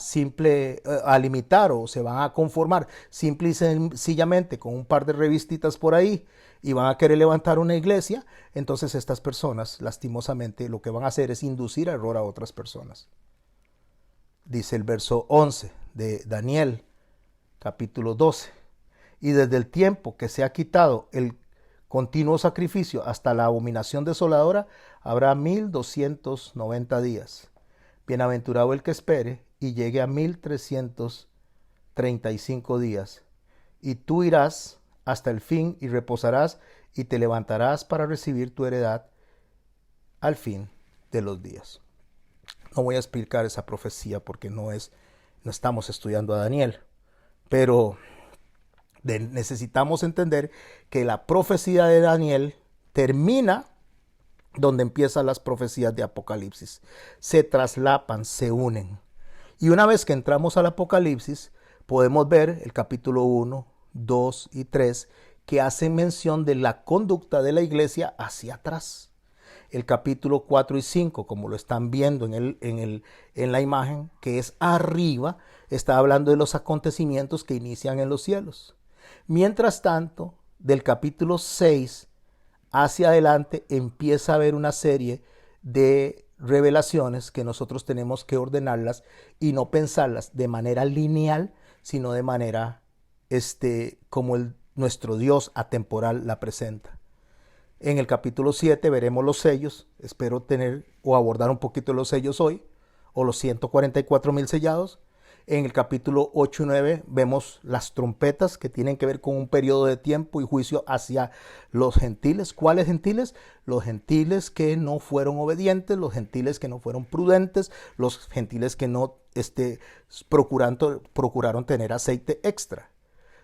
limitar o se van a conformar simple y sencillamente con un par de revistitas por ahí y van a querer levantar una iglesia, entonces estas personas lastimosamente lo que van a hacer es inducir a error a otras personas. Dice el verso 11 de Daniel, capítulo 12. Y desde el tiempo que se ha quitado el continuo sacrificio hasta la abominación desoladora, habrá 1290 días. Bienaventurado el que espere y llegue a 1335 días. Y tú irás hasta el fin y reposarás y te levantarás para recibir tu heredad al fin de los días. No voy a explicar esa profecía porque no estamos estudiando a Daniel, pero necesitamos entender que la profecía de Daniel termina donde empiezan las profecías de Apocalipsis. Se traslapan, se unen. Y una vez que entramos al Apocalipsis, podemos ver el capítulo 1, 2 y 3 que hacen mención de la conducta de la iglesia hacia atrás. El capítulo 4 y 5, como lo están viendo en la imagen, que es arriba, está hablando de los acontecimientos que inician en los cielos. Mientras tanto, del capítulo 6 hacia adelante empieza a haber una serie de revelaciones que nosotros tenemos que ordenarlas y no pensarlas de manera lineal, sino de manera como nuestro Dios atemporal la presenta. En el capítulo 7 veremos los sellos. Espero tener o abordar un poquito los sellos hoy, o los 144,000 sellados. En el capítulo 8 y 9 vemos las trompetas que tienen que ver con un periodo de tiempo y juicio hacia los gentiles. ¿Cuáles gentiles? Los gentiles que no fueron obedientes, los gentiles que no fueron prudentes, los gentiles que no procuraron tener aceite extra.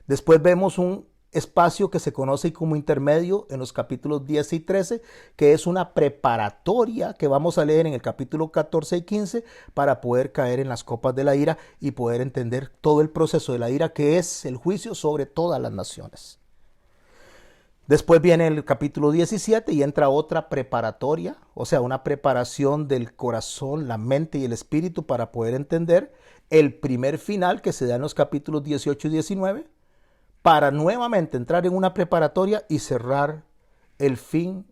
Después vemos un espacio que se conoce como intermedio en los capítulos 10 y 13, que es una preparatoria que vamos a leer en el capítulo 14 y 15 para poder caer en las copas de la ira y poder entender todo el proceso de la ira, que es el juicio sobre todas las naciones. Después viene el capítulo 17 y entra otra preparatoria, o sea, una preparación del corazón, la mente y el espíritu para poder entender el primer final que se da en los capítulos 18 y 19, para nuevamente entrar en una preparatoria y cerrar el fin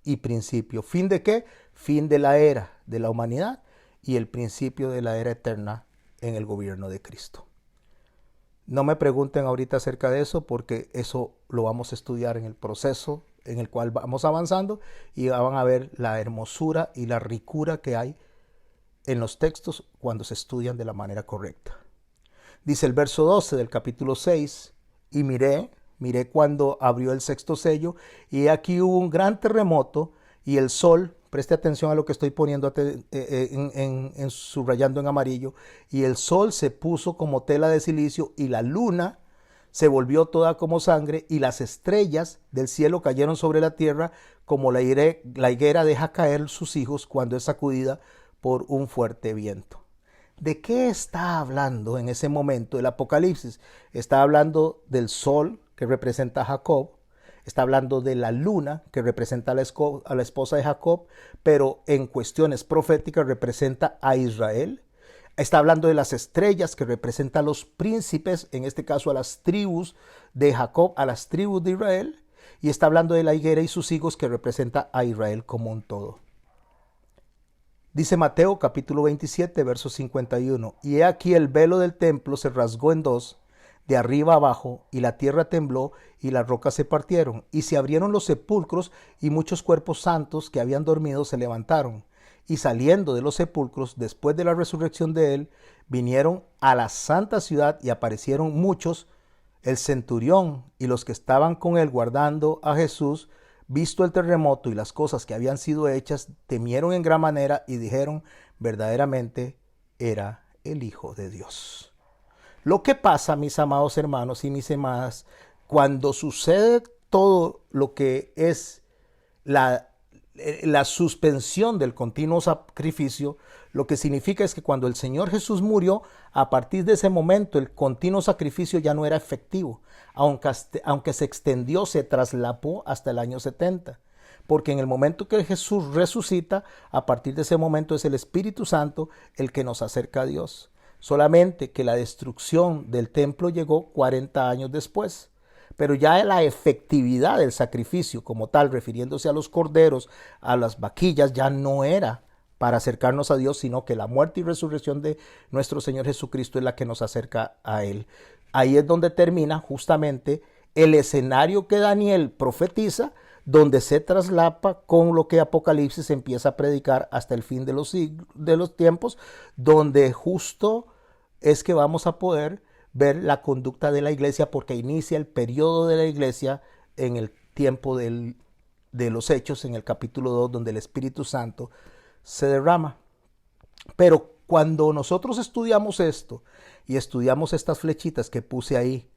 y principio. ¿Fin de qué? Fin de la era de la humanidad y el principio de la era eterna en el gobierno de Cristo. No me pregunten ahorita acerca de eso porque eso lo vamos a estudiar en el proceso en el cual vamos avanzando y van a ver la hermosura y la ricura que hay en los textos cuando se estudian de la manera correcta. Dice el verso 12 del capítulo 6, y miré, miré cuando abrió el sexto sello, y aquí hubo un gran terremoto, y el sol, preste atención a lo que estoy poniendo subrayando en amarillo, y el sol se puso como tela de silicio, y la luna se volvió toda como sangre, y las estrellas del cielo cayeron sobre la tierra, como la higuera deja caer sus hijos cuando es sacudida por un fuerte viento. ¿De qué está hablando en ese momento el Apocalipsis? Está hablando del sol, que representa a Jacob, está hablando de la luna, que representa a la esposa de Jacob, pero en cuestiones proféticas representa a Israel. Está hablando de las estrellas, que representa a los príncipes, en este caso a las tribus de Jacob, a las tribus de Israel. Y está hablando de la higuera y sus higos, que representa a Israel como un todo. Dice Mateo capítulo 27, verso 51, y he aquí el velo del templo se rasgó en dos, de arriba abajo, y la tierra tembló, y las rocas se partieron, y se abrieron los sepulcros, y muchos cuerpos santos que habían dormido se levantaron, y saliendo de los sepulcros, después de la resurrección de él, vinieron a la santa ciudad, y aparecieron muchos, el centurión y los que estaban con él guardando a Jesús. Visto el terremoto y las cosas que habían sido hechas, temieron en gran manera y dijeron, verdaderamente era el Hijo de Dios. Lo que pasa, mis amados hermanos y mis hermanas, cuando sucede todo lo que es la suspensión del continuo sacrificio, lo que significa es que cuando el Señor Jesús murió, a partir de ese momento el continuo sacrificio ya no era efectivo, aunque se extendió, se traslapó hasta el año 70. Porque en el momento que Jesús resucita, a partir de ese momento es el Espíritu Santo el que nos acerca a Dios. Solamente que la destrucción del templo llegó 40 años después. Pero ya la efectividad del sacrificio como tal, refiriéndose a los corderos, a las vaquillas, ya no era para acercarnos a Dios, sino que la muerte y resurrección de nuestro Señor Jesucristo es la que nos acerca a Él. Ahí es donde termina justamente el escenario que Daniel profetiza, donde se traslapa con lo que Apocalipsis empieza a predicar hasta el fin de los tiempos, donde justo es que vamos a poder ver la conducta de la iglesia, porque inicia el periodo de la iglesia en el tiempo de los Hechos, en el capítulo 2, donde el Espíritu Santo se derrama. Pero cuando nosotros estudiamos esto y estudiamos estas flechitas que puse ahí,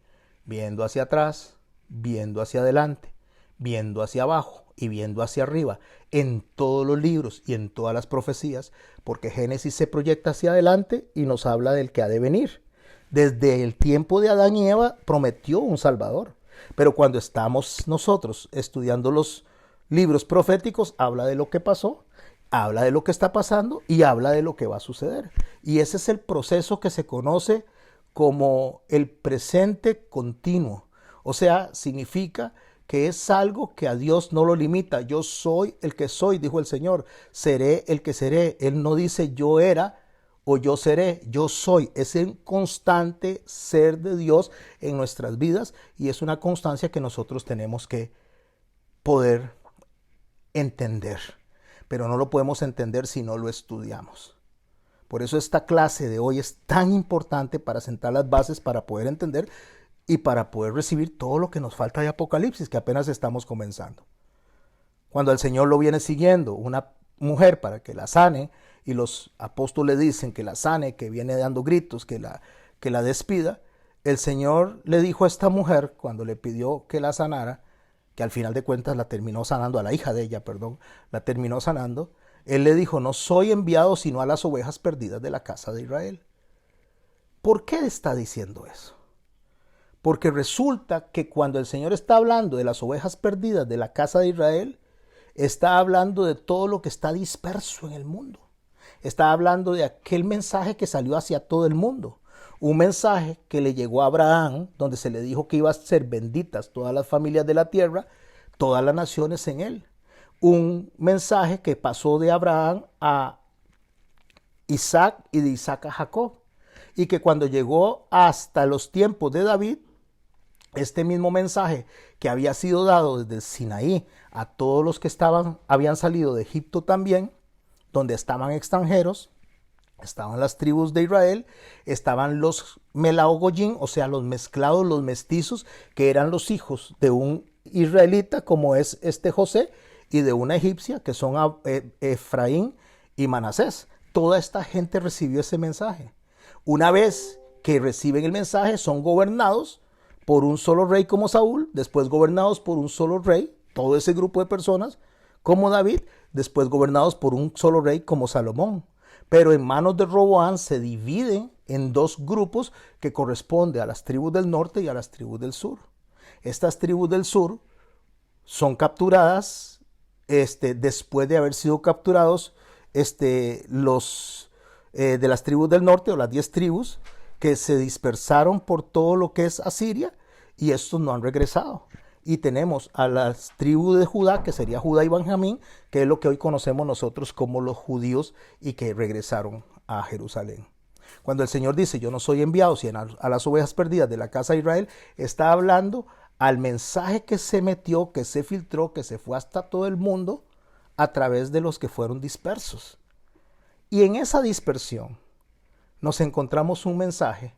viendo hacia atrás, viendo hacia adelante, viendo hacia abajo y viendo hacia arriba, en todos los libros y en todas las profecías, porque Génesis se proyecta hacia adelante y nos habla del que ha de venir. Desde el tiempo de Adán y Eva prometió un Salvador, pero cuando estamos nosotros estudiando los libros proféticos, habla de lo que pasó, habla de lo que está pasando y habla de lo que va a suceder. Y ese es el proceso que se conoce como el presente continuo. O sea, significa que es algo que a Dios no lo limita. Yo soy el que soy, dijo el Señor. Seré el que seré. Él no dice yo era o yo seré, yo soy. Es un constante ser de Dios en nuestras vidas y es una constancia que nosotros tenemos que poder entender. Pero no lo podemos entender si no lo estudiamos. Por eso esta clase de hoy es tan importante para sentar las bases para poder entender y para poder recibir todo lo que nos falta de Apocalipsis, que apenas estamos comenzando. Cuando el Señor lo viene siguiendo, una mujer para que la sane, y los apóstoles dicen que la sane, que viene dando gritos, que la despida, el Señor le dijo a esta mujer, cuando le pidió que la sanara, que al final de cuentas la terminó sanando, a la hija de ella, perdón, la terminó sanando, Él le dijo, no soy enviado sino a las ovejas perdidas de la casa de Israel. ¿Por qué está diciendo eso? Porque resulta que cuando el Señor está hablando de las ovejas perdidas de la casa de Israel, está hablando de todo lo que está disperso en el mundo. Está hablando de aquel mensaje que salió hacia todo el mundo. Un mensaje que le llegó a Abraham, donde se le dijo que iba a ser benditas todas las familias de la tierra, todas las naciones en él. Un mensaje que pasó de Abraham a Isaac y de Isaac a Jacob. Y que cuando llegó hasta los tiempos de David, este mismo mensaje que había sido dado desde el Sinaí a todos los que habían salido de Egipto también, donde estaban extranjeros, estaban las tribus de Israel, estaban los Melaogoyim, o sea, los mezclados, los mestizos, que eran los hijos de un israelita, como es este José, y de una egipcia, que son Efraín y Manasés. Toda esta gente recibió ese mensaje. Una vez que reciben el mensaje, son gobernados por un solo rey como Saúl, después gobernados por un solo rey, todo ese grupo de personas, como David, después gobernados por un solo rey como Salomón. Pero en manos de Roboam se dividen en dos grupos que corresponden a las tribus del norte y a las tribus del sur. Estas tribus del sur son capturadas después de haber sido capturados los de las tribus del norte, o las 10 tribus que se dispersaron por todo lo que es Asiria, y estos no han regresado. Y tenemos a las tribus de Judá, que sería Judá y Benjamín, que es lo que hoy conocemos nosotros como los judíos, y que regresaron a Jerusalén. Cuando el Señor dice, yo no soy enviado sino a las ovejas perdidas de la casa de Israel, está hablando al mensaje que se metió, que se filtró, que se fue hasta todo el mundo a través de los que fueron dispersos. Y en esa dispersión nos encontramos un mensaje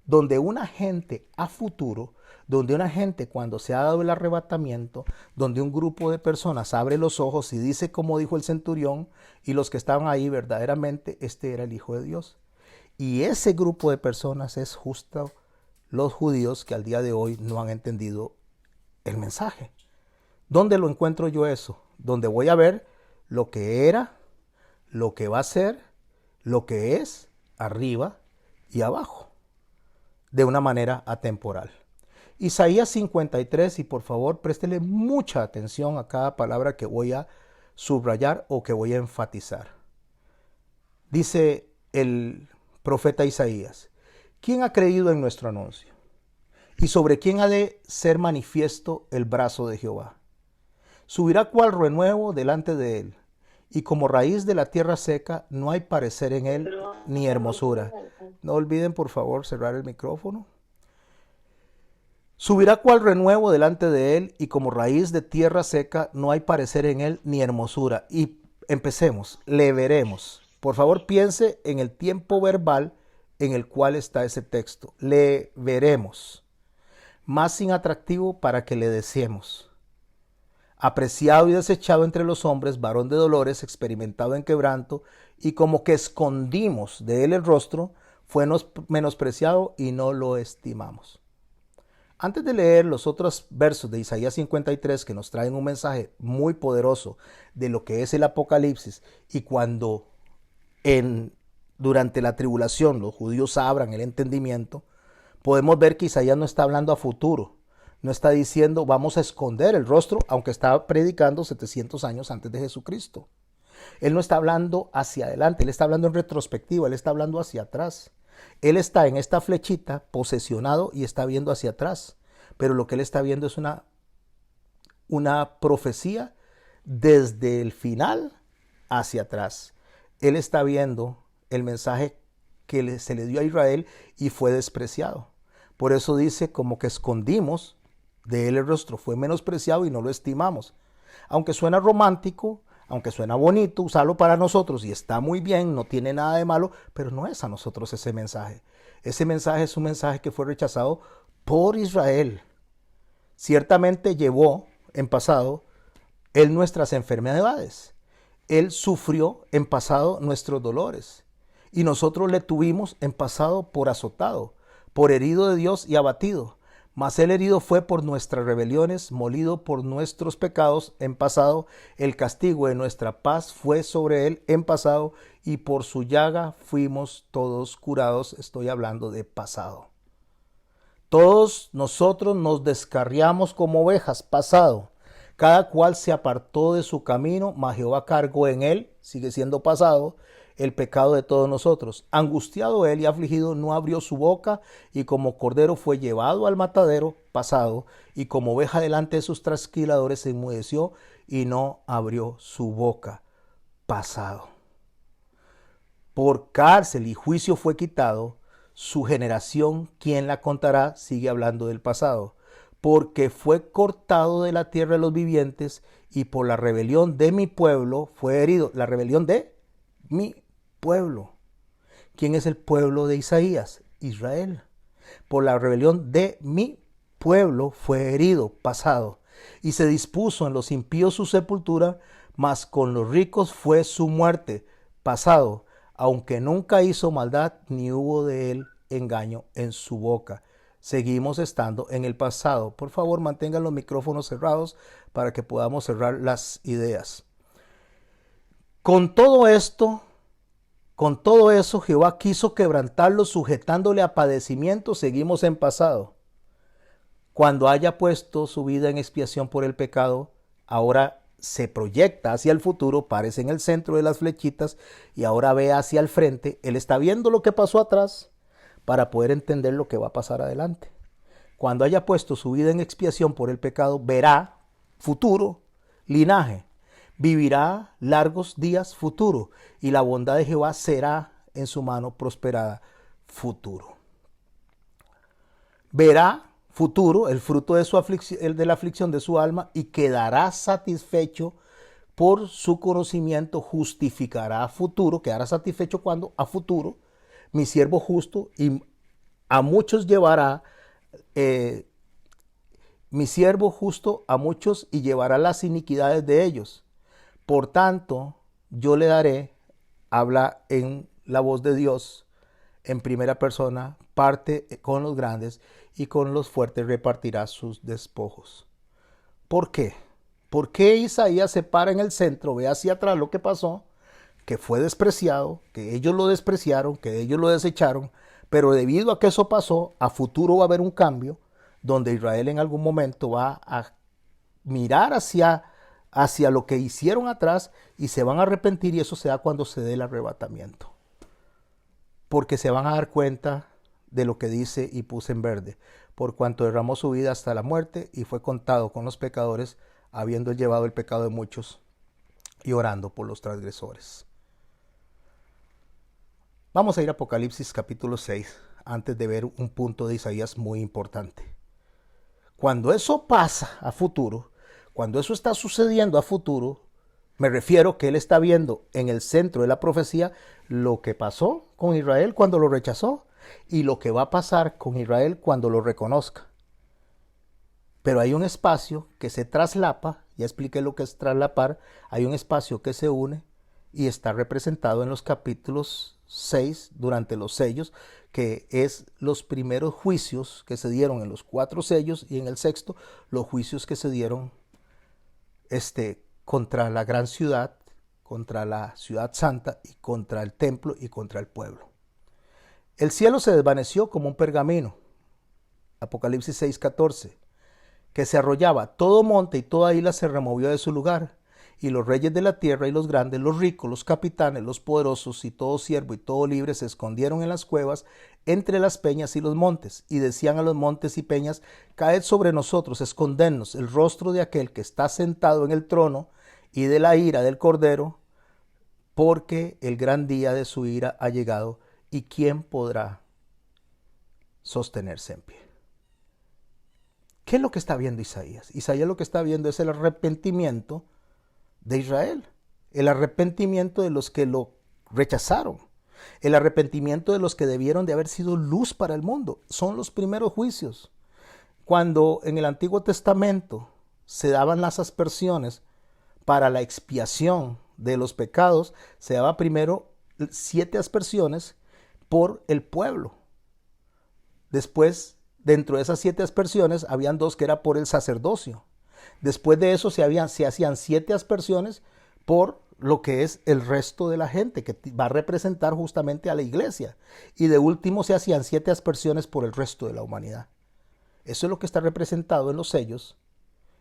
donde una gente a futuro, donde una gente cuando se ha dado el arrebatamiento, donde un grupo de personas abre los ojos y dice como dijo el centurión, y los que estaban ahí verdaderamente, este era el Hijo de Dios. Y ese grupo de personas es justo los judíos que al día de hoy no han entendido el mensaje. ¿Dónde lo encuentro yo eso? Donde voy a ver lo que era, lo que va a ser, lo que es, arriba y abajo, de una manera atemporal. Isaías 53, y por favor préstele mucha atención a cada palabra que voy a subrayar o que voy a enfatizar. Dice el profeta Isaías, ¿quién ha creído en nuestro anuncio? ¿Y sobre quién ha de ser manifiesto el brazo de Jehová? Subirá cual renuevo delante de él, y como raíz de la tierra seca no hay parecer en él ni hermosura. No olviden por favor cerrar el micrófono. Subirá cual renuevo delante de él, y como raíz de tierra seca no hay parecer en él ni hermosura. Y empecemos, le veremos. Por favor piense en el tiempo verbal en el cual está ese texto. Le veremos. Más sin atractivo para que le deseemos. Apreciado y desechado entre los hombres, varón de dolores, experimentado en quebranto, y como que escondimos de él el rostro, fue menospreciado y no lo estimamos. Antes de leer los otros versos de Isaías 53 que nos traen un mensaje muy poderoso de lo que es el Apocalipsis, y cuando durante la tribulación los judíos abran el entendimiento, podemos ver que Isaías no está hablando a futuro, no está diciendo vamos a esconder el rostro, aunque estaba predicando 700 años antes de Jesucristo. Él no está hablando hacia adelante, él está hablando en retrospectiva, él está hablando hacia atrás. Él está en esta flechita posesionado y está viendo hacia atrás, pero lo que él está viendo es una profecía desde el final hacia atrás. Él está viendo el mensaje que se le dio a Israel y fue despreciado. Por eso dice como que escondimos de él el rostro, fue menospreciado y no lo estimamos. Aunque suena romántico, aunque suena bonito usarlo para nosotros y está muy bien, no tiene nada de malo, pero no es a nosotros ese mensaje. Ese mensaje es un mensaje que fue rechazado por Israel. Ciertamente llevó en pasado él nuestras enfermedades. Él sufrió en pasado nuestros dolores. Y nosotros le tuvimos en pasado por azotado, por herido de Dios y abatido. Mas el herido fue por nuestras rebeliones, molido por nuestros pecados en pasado. El castigo de nuestra paz fue sobre él en pasado, y por su llaga fuimos todos curados. Estoy hablando de pasado. Todos nosotros nos descarriamos como ovejas, pasado. Cada cual se apartó de su camino, mas Jehová cargó en él, sigue siendo pasado, el pecado de todos nosotros. Angustiado él y afligido, no abrió su boca, y como cordero fue llevado al matadero, pasado, y como oveja delante de sus trasquiladores se enmudeció y no abrió su boca, pasado. Por cárcel y juicio fue quitado, su generación, ¿quién la contará? Sigue hablando del pasado. Porque fue cortado de la tierra de los vivientes, y por la rebelión de mi pueblo fue herido. La rebelión de mi pueblo. ¿Quién es el pueblo de Isaías? Israel. Por la rebelión de mi pueblo fue herido, pasado, y se dispuso en los impíos su sepultura, mas con los ricos fue su muerte, pasado, aunque nunca hizo maldad ni hubo de él engaño en su boca. Seguimos estando en el pasado. Por favor, mantengan los micrófonos cerrados para que podamos cerrar las ideas. Con todo esto, con todo eso, Jehová quiso quebrantarlo, sujetándole a padecimiento. Seguimos en pasado. Cuando haya puesto su vida en expiación por el pecado, ahora se proyecta hacia el futuro, parece en el centro de las flechitas y ahora ve hacia el frente. Él está viendo lo que pasó atrás para poder entender lo que va a pasar adelante. Cuando haya puesto su vida en expiación por el pecado, verá futuro, linaje, vivirá largos días, futuro, y la bondad de Jehová será en su mano prosperada, futuro. Verá futuro, el fruto de el de la aflicción de su alma, y quedará satisfecho por su conocimiento, justificará a futuro, quedará satisfecho cuando a futuro, mi siervo justo, y a muchos llevará, mi siervo justo a muchos y llevará las iniquidades de ellos. Por tanto, yo le daré, habla en la voz de Dios, en primera persona, parte con los grandes y con los fuertes repartirá sus despojos. ¿Por qué? ¿Por qué Isaías se para en el centro, ve hacia atrás lo que pasó, que fue despreciado, que ellos lo despreciaron, que ellos lo desecharon, pero debido a que eso pasó, a futuro va a haber un cambio donde Israel en algún momento va a mirar hacia lo que hicieron atrás y se van a arrepentir, y eso se da cuando se dé el arrebatamiento. Porque se van a dar cuenta de lo que dice y puse en verde, por cuanto derramó su vida hasta la muerte y fue contado con los pecadores, habiendo llevado el pecado de muchos y orando por los transgresores. Vamos a ir a Apocalipsis capítulo 6 antes de ver un punto de Isaías muy importante. Cuando eso pasa a futuro, cuando eso está sucediendo a futuro, me refiero que él está viendo en el centro de la profecía lo que pasó con Israel cuando lo rechazó y lo que va a pasar con Israel cuando lo reconozca. Pero hay un espacio que se traslapa, ya expliqué lo que es traslapar, hay un espacio que se une y está representado en los capítulos 6 durante los sellos, que es los primeros juicios que se dieron en los 4 sellos y en el sexto los juicios que se dieron contra la gran ciudad, contra la ciudad santa y contra el templo y contra el pueblo. El cielo se desvaneció como un pergamino, Apocalipsis 6:14, que se arrollaba, todo monte y toda isla se removió de su lugar, y los reyes de la tierra y los grandes, los ricos, los capitanes, los poderosos y todo siervo y todo libre se escondieron en las cuevas, entre las peñas y los montes, y decían a los montes y peñas: caed sobre nosotros, escondednos el rostro de aquel que está sentado en el trono y de la ira del Cordero, porque el gran día de su ira ha llegado, y ¿quién podrá sostenerse en pie? ¿Qué es lo que está viendo Isaías? Isaías lo que está viendo es el arrepentimiento de Israel, el arrepentimiento de los que lo rechazaron, el arrepentimiento de los que debieron de haber sido luz para el mundo. Son los primeros juicios. Cuando en el Antiguo Testamento se daban las aspersiones para la expiación de los pecados, se daba primero 7 aspersiones por el pueblo. Después, dentro de esas 7 aspersiones, habían 2 que era por el sacerdocio. Después de eso se hacían 7 aspersiones por lo que es el resto de la gente, que va a representar justamente a la iglesia. Y de último se hacían 7 aspersiones por el resto de la humanidad. Eso es lo que está representado en los sellos,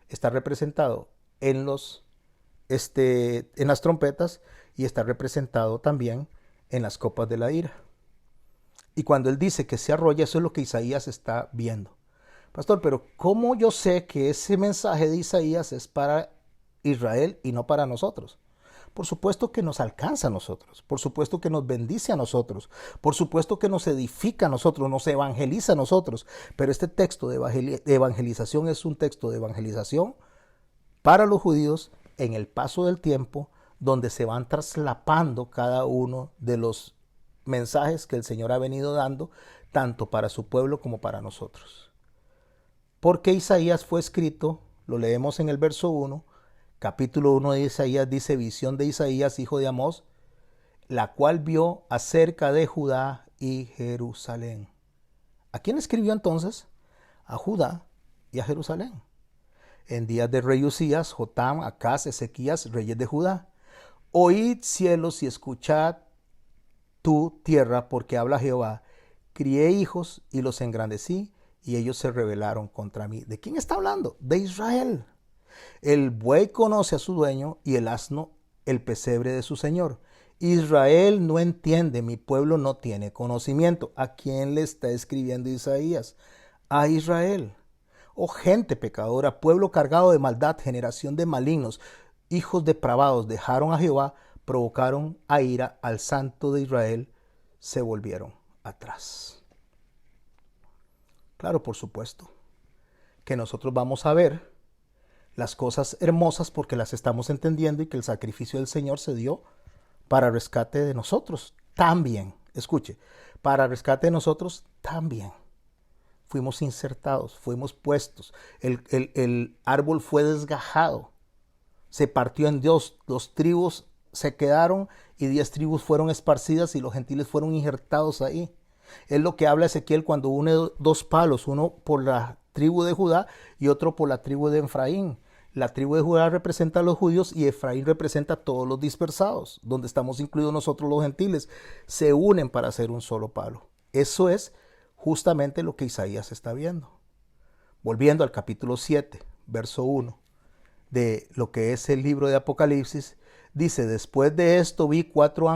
está representado en las trompetas y está representado también en las copas de la ira. Y cuando él dice que se arrolla, eso es lo que Isaías está viendo. Pastor, pero ¿cómo yo sé que ese mensaje de Isaías es para Israel y no para nosotros? Por supuesto que nos alcanza a nosotros, por supuesto que nos bendice a nosotros, por supuesto que nos edifica a nosotros, nos evangeliza a nosotros, pero este texto de evangelización es un texto de evangelización para los judíos en el paso del tiempo, donde se van traslapando cada uno de los mensajes que el Señor ha venido dando, tanto para su pueblo como para nosotros. Porque Isaías fue escrito, lo leemos en el verso 1, capítulo 1 de Isaías dice, visión de Isaías, hijo de Amós, la cual vio acerca de Judá y Jerusalén. ¿A quién escribió entonces? A Judá y a Jerusalén. En días de rey Usías, Jotam, Acaz, Ezequías, reyes de Judá. Oíd cielos y escuchad tu tierra, porque habla Jehová. Crié hijos y los engrandecí, y ellos se rebelaron contra mí. ¿De quién está hablando? De Israel. El buey conoce a su dueño y el asno el pesebre de su señor. Israel no entiende, mi pueblo no tiene conocimiento. ¿A quién le está escribiendo Isaías? A Israel. Oh gente pecadora, pueblo cargado de maldad, generación de malignos, hijos depravados, dejaron a Jehová, provocaron a ira al Santo de Israel, se volvieron atrás. Claro, por supuesto, que nosotros vamos a ver las cosas hermosas porque las estamos entendiendo y que el sacrificio del Señor se dio para rescate de nosotros también. Escuche, para rescate de nosotros también. Fuimos insertados, fuimos puestos. El árbol fue desgajado, se partió en dos tribus se quedaron y 10 tribus fueron esparcidas y los gentiles fueron injertados ahí. Es lo que habla Ezequiel cuando une dos palos, uno por la tribu de Judá y otro por la tribu de Efraín. La tribu de Judá representa a los judíos y Efraín representa a todos los dispersados, donde estamos incluidos nosotros los gentiles. Se unen para hacer un solo palo. Eso es justamente lo que Isaías está viendo. Volviendo al capítulo 7, verso 1 de lo que es el libro de Apocalipsis, dice, después de esto vi 4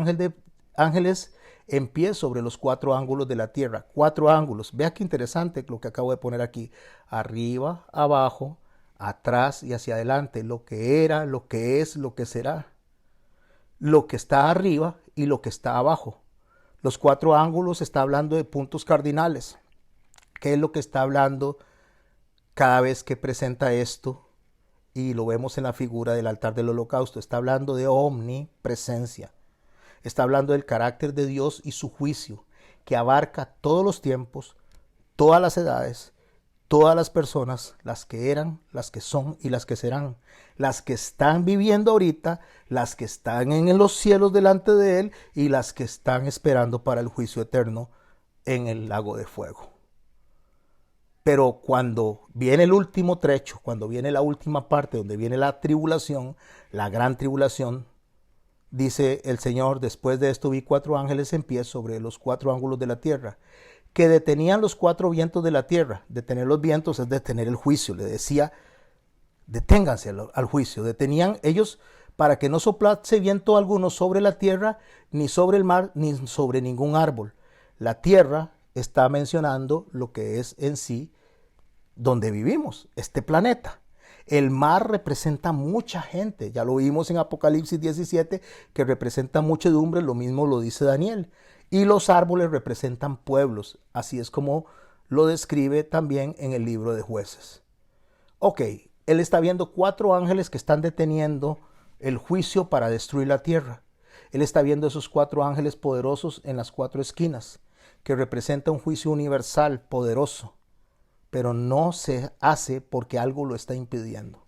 ángeles en pie sobre los 4 ángulos de la tierra. 4 ángulos. Vea qué interesante lo que acabo de poner aquí. Arriba, abajo, atrás y hacia adelante. Lo que era, lo que es, lo que será. Lo que está arriba y lo que está abajo. Los 4 ángulos está hablando de puntos cardinales. ¿Qué es lo que está hablando cada vez que presenta esto? Y lo vemos en la figura del altar del holocausto. Está hablando de omnipresencia. Está hablando del carácter de Dios y su juicio, que abarca todos los tiempos, todas las edades, todas las personas, las que eran, las que son y las que serán. Las que están viviendo ahorita, las que están en los cielos delante de Él y las que están esperando para el juicio eterno en el lago de fuego. Pero cuando viene el último trecho, cuando viene la última parte, donde viene la tribulación, la gran tribulación, dice el Señor, después de esto vi 4 ángeles en pie sobre los 4 ángulos de la tierra, que detenían los 4 vientos de la tierra. Detener los vientos es detener el juicio. Le decía, deténganse al juicio. Detenían ellos para que no soplase viento alguno sobre la tierra, ni sobre el mar, ni sobre ningún árbol. La tierra está mencionando lo que es en sí donde vivimos, este planeta. El mar representa mucha gente, ya lo vimos en Apocalipsis 17, que representa muchedumbre, lo mismo lo dice Daniel. Y los árboles representan pueblos, así es como lo describe también en el libro de Jueces. Ok, él está viendo 4 ángeles que están deteniendo el juicio para destruir la tierra. Él está viendo esos 4 ángeles poderosos en las 4 esquinas, que representa un juicio universal, poderoso, pero no se hace porque algo lo está impidiendo.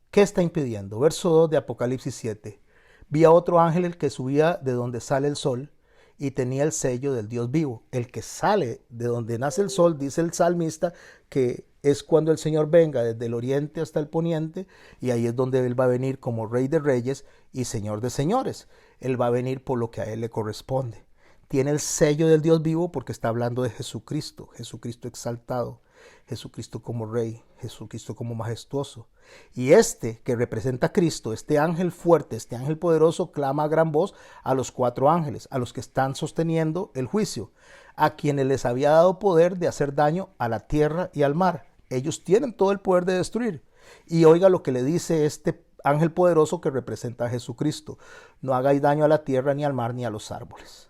¿Qué está impidiendo? Verso 2 de Apocalipsis 7. Vi a otro ángel que subía de donde sale el sol y tenía el sello del Dios vivo. El que sale de donde nace el sol, dice el salmista, que es cuando el Señor venga desde el oriente hasta el poniente, y ahí es donde Él va a venir como Rey de Reyes y Señor de Señores. Él va a venir por lo que a Él le corresponde. Tiene el sello del Dios vivo porque está hablando de Jesucristo, Jesucristo exaltado, Jesucristo como Rey, Jesucristo como majestuoso. Y este que representa a Cristo, este ángel fuerte, este ángel poderoso, clama a gran voz a los 4 ángeles, a los que están sosteniendo el juicio, a quienes les había dado poder de hacer daño a la tierra y al mar. Ellos tienen todo el poder de destruir. Y oiga lo que le dice este ángel poderoso que representa a Jesucristo: no hagáis daño a la tierra, ni al mar, ni a los árboles.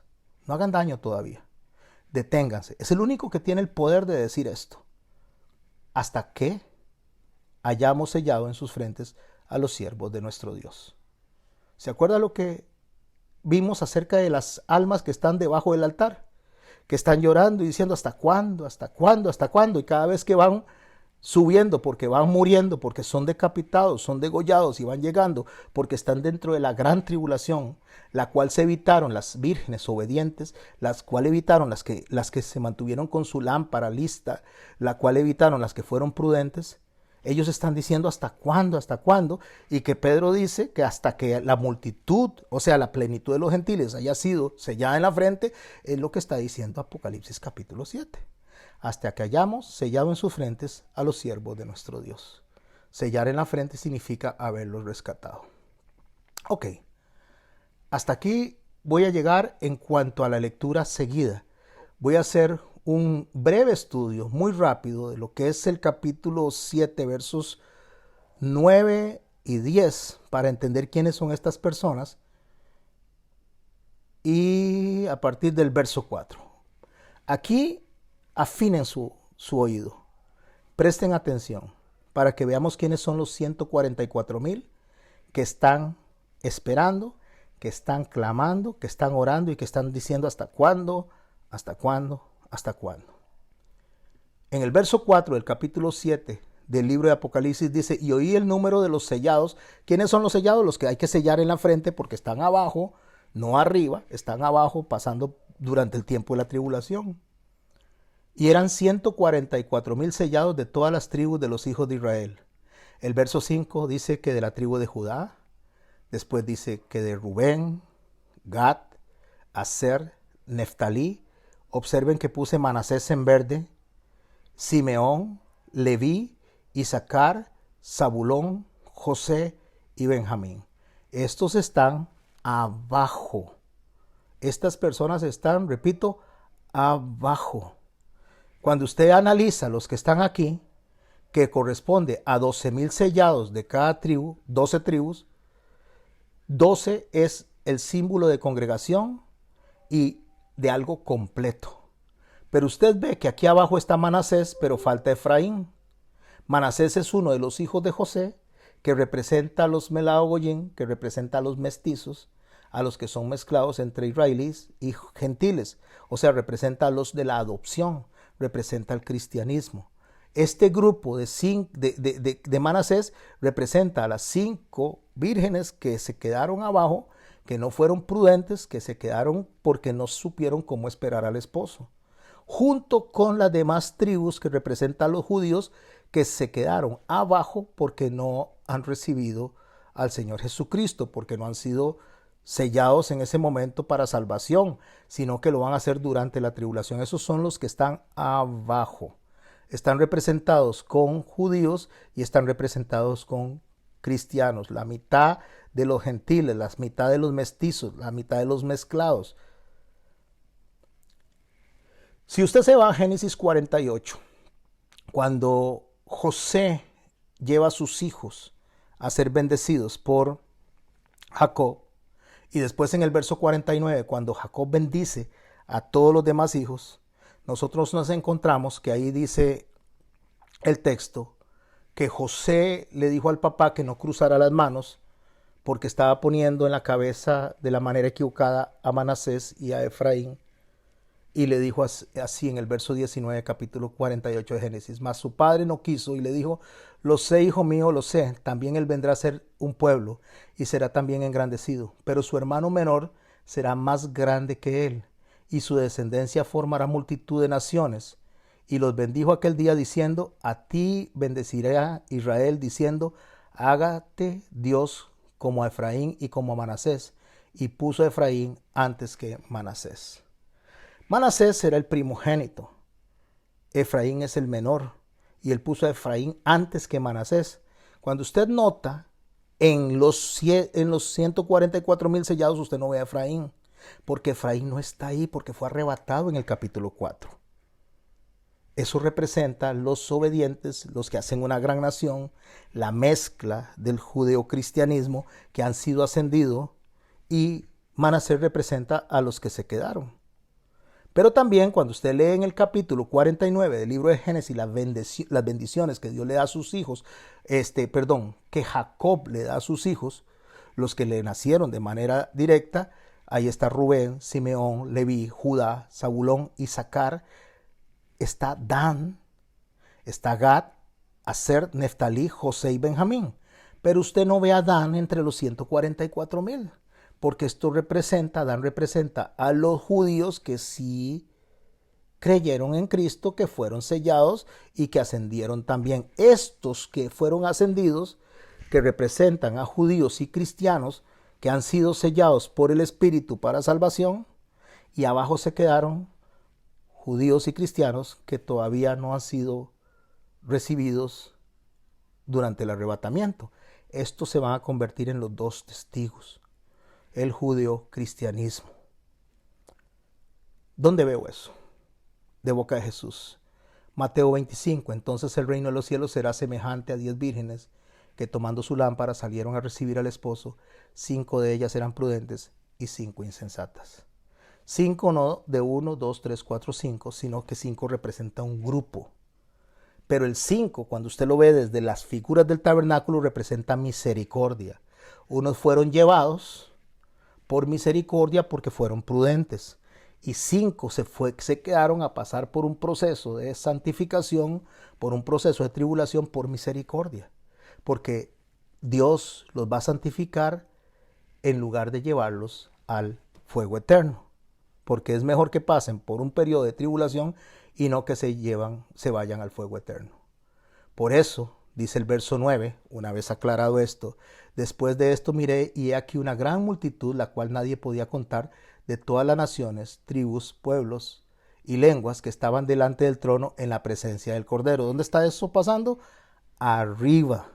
No hagan daño todavía. Deténganse. Es el único que tiene el poder de decir esto. Hasta que hayamos sellado en sus frentes a los siervos de nuestro Dios. ¿Se acuerda lo que vimos acerca de las almas que están debajo del altar, que están llorando y diciendo ¿hasta cuándo? ¿Hasta cuándo? ¿Hasta cuándo? Y cada vez que van subiendo, porque van muriendo, porque son decapitados, son degollados y van llegando, porque están dentro de la gran tribulación, la cual se evitaron las vírgenes obedientes, las cual evitaron las que se mantuvieron con su lámpara lista, la cual evitaron las que fueron prudentes. Ellos están diciendo hasta cuándo, y que Pedro dice que hasta que la multitud, o sea, la plenitud de los gentiles haya sido sellada en la frente, es lo que está diciendo Apocalipsis capítulo 7. Hasta que hayamos sellado en sus frentes a los siervos de nuestro Dios. Sellar en la frente significa haberlos rescatado. Ok, hasta aquí voy a llegar en cuanto a la lectura seguida. Voy a hacer un breve estudio, muy rápido, de lo que es el capítulo 7, versos 9 y 10, para entender quiénes son estas personas. Y a partir del verso 4. Aquí afinen su oído, presten atención para que veamos quiénes son los 144,000 que están esperando, que están clamando, que están orando y que están diciendo hasta cuándo, hasta cuándo, hasta cuándo. En el verso 4 del capítulo 7 del libro de Apocalipsis dice, y oí el número de los sellados. ¿Quiénes son los sellados? Los que hay que sellar en la frente porque están abajo, no arriba, están abajo pasando durante el tiempo de la tribulación. Y eran 144,000 sellados de todas las tribus de los hijos de Israel. El verso 5 dice que de la tribu de Judá, después dice que de Rubén, Gad, Aser, Neftalí. Observen que puse Manasés en verde, Simeón, Leví, Isaacar, Zabulón, José y Benjamín. Estos están abajo. Estas personas están, repito, abajo. Cuando usted analiza los que están aquí, que corresponde a 12,000 sellados de cada tribu, 12 tribus, 12 es el símbolo de congregación y de algo completo. Pero usted ve que aquí abajo está Manasés, pero falta Efraín. Manasés es uno de los hijos de José, que representa a los Melao-Goyim, que representa a los mestizos, a los que son mezclados entre israelíes y gentiles. O sea, representa a los de la adopción, representa al cristianismo. Este grupo de Manasés representa a las 5 vírgenes que se quedaron abajo, que no fueron prudentes, que se quedaron porque no supieron cómo esperar al esposo, junto con las demás tribus que representan a los judíos que se quedaron abajo porque no han recibido al Señor Jesucristo, porque no han sido sellados en ese momento para salvación, sino que lo van a hacer durante la tribulación. Esos son los que están abajo. Están representados con judíos y están representados con cristianos. La mitad de los gentiles, la mitad de los mestizos, la mitad de los mezclados. Si usted se va a Génesis 48, cuando José lleva a sus hijos a ser bendecidos por Jacob, y después en el verso 49, cuando Jacob bendice a todos los demás hijos, nosotros nos encontramos que ahí dice el texto que José le dijo al papá que no cruzara las manos porque estaba poniendo en la cabeza de la manera equivocada a Manasés y a Efraín. Y le dijo así en el verso 19, capítulo 48 de Génesis. Mas su padre no quiso y le dijo, lo sé, hijo mío, lo sé, también él vendrá a ser un pueblo y será también engrandecido. Pero su hermano menor será más grande que él y su descendencia formará multitud de naciones. Y los bendijo aquel día diciendo, a ti bendeciré a Israel, diciendo, hágate Dios como a Efraín y como a Manasés. Y puso a Efraín antes que Manasés. Manasés era el primogénito, Efraín es el menor, y él puso a Efraín antes que Manasés. Cuando usted nota, en los 144,000 sellados usted no ve a Efraín, porque Efraín no está ahí, porque fue arrebatado en el capítulo 4. Eso representa los obedientes, los que hacen una gran nación, la mezcla del judeocristianismo que han sido ascendidos, y Manasés representa a los que se quedaron. Pero también cuando usted lee en el capítulo 49 del libro de Génesis las bendiciones que Dios le da a sus hijos, que Jacob le da a sus hijos, los que le nacieron de manera directa, Ahí está Rubén, Simeón, Leví, Judá, Zabulón, Isaacar. Está Dan, está Gad, Aser, Neftalí, José y Benjamín. Pero usted no ve a Dan entre los 144,000, porque Dan representa a los judíos que sí creyeron en Cristo, que fueron sellados y que ascendieron también. Estos que fueron ascendidos, que representan a judíos y cristianos que han sido sellados por el Espíritu para salvación, y abajo se quedaron judíos y cristianos que todavía no han sido recibidos durante el arrebatamiento. Estos se van a convertir en los dos testigos, el judeo-cristianismo. ¿Dónde veo eso? De boca de Jesús. Mateo 25. Entonces el reino de los cielos será semejante a 10 vírgenes que tomando su lámpara salieron a recibir al esposo. 5 de ellas eran prudentes y 5 insensatas. 5 no de 1, 2, 3, 4, 5, sino que 5 representa un grupo. Pero el 5, cuando usted lo ve desde las figuras del tabernáculo, representa misericordia. Unos fueron llevados por misericordia porque fueron prudentes. Y 5 se quedaron a pasar por un proceso de santificación, por un proceso de tribulación, por misericordia. Porque Dios los va a santificar en lugar de llevarlos al fuego eterno. Porque es mejor que pasen por un periodo de tribulación y no que se vayan al fuego eterno. Por eso, dice el verso 9, una vez aclarado esto, después de esto miré y he aquí una gran multitud, la cual nadie podía contar, de todas las naciones, tribus, pueblos y lenguas que estaban delante del trono en la presencia del Cordero. ¿Dónde está eso pasando? Arriba.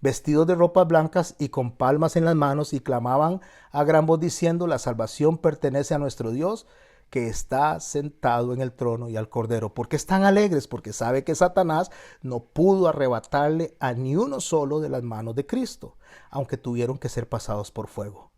Vestidos de ropas blancas y con palmas en las manos, y clamaban a gran voz diciendo: la salvación pertenece a nuestro Dios, que está sentado en el trono, y al Cordero. ¿Por qué están alegres? Porque sabe que Satanás no pudo arrebatarle a ni uno solo de las manos de Cristo, aunque tuvieron que ser pasados por fuego.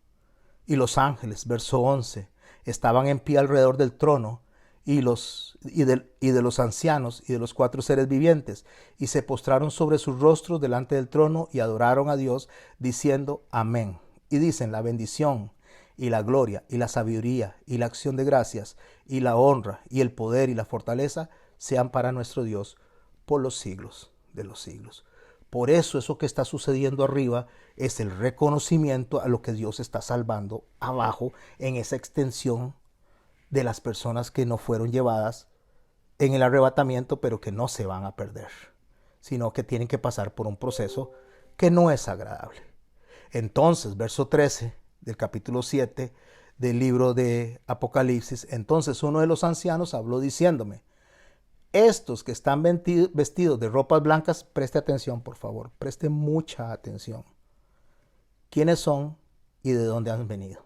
Y los ángeles, verso 11, estaban en pie alrededor del trono y de los ancianos y de los 4 seres vivientes, y se postraron sobre sus rostros delante del trono y adoraron a Dios, diciendo: amén. Y dicen: la bendición y la gloria y la sabiduría y la acción de gracias y la honra y el poder y la fortaleza sean para nuestro Dios por los siglos de los siglos. Por eso que está sucediendo arriba es el reconocimiento a lo que Dios está salvando abajo en esa extensión de las personas que no fueron llevadas en el arrebatamiento, pero que no se van a perder, sino que tienen que pasar por un proceso que no es agradable. Entonces, verso 13 del capítulo 7 del libro de Apocalipsis: entonces uno de los ancianos habló diciéndome: estos que están vestidos de ropas blancas, preste atención, por favor, preste mucha atención. ¿Quiénes son y de dónde han venido?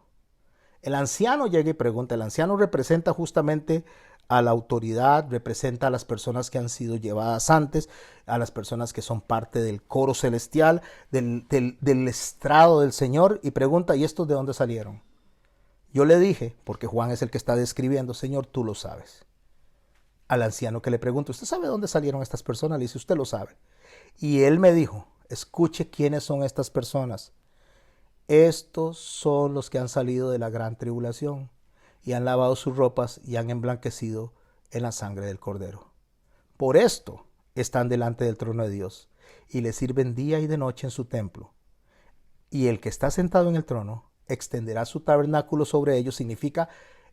El anciano llega y pregunta. El anciano representa justamente a la autoridad, representa a las personas que han sido llevadas antes, a las personas que son parte del coro celestial, del estrado del Señor, y pregunta: ¿y estos de dónde salieron? Yo le dije, porque Juan es el que está describiendo: Señor, tú lo sabes. Al anciano que le pregunto: ¿usted sabe dónde salieron estas personas? Le dice: usted lo sabe. Y él me dijo: escuche quiénes son estas personas. Estos son los que han salido de la gran tribulación y han lavado sus ropas y han emblanquecido en la sangre del Cordero. Por esto están delante del trono de Dios y le sirven día y de noche en su templo. Y el que está sentado en el trono extenderá su tabernáculo sobre ellos. Significa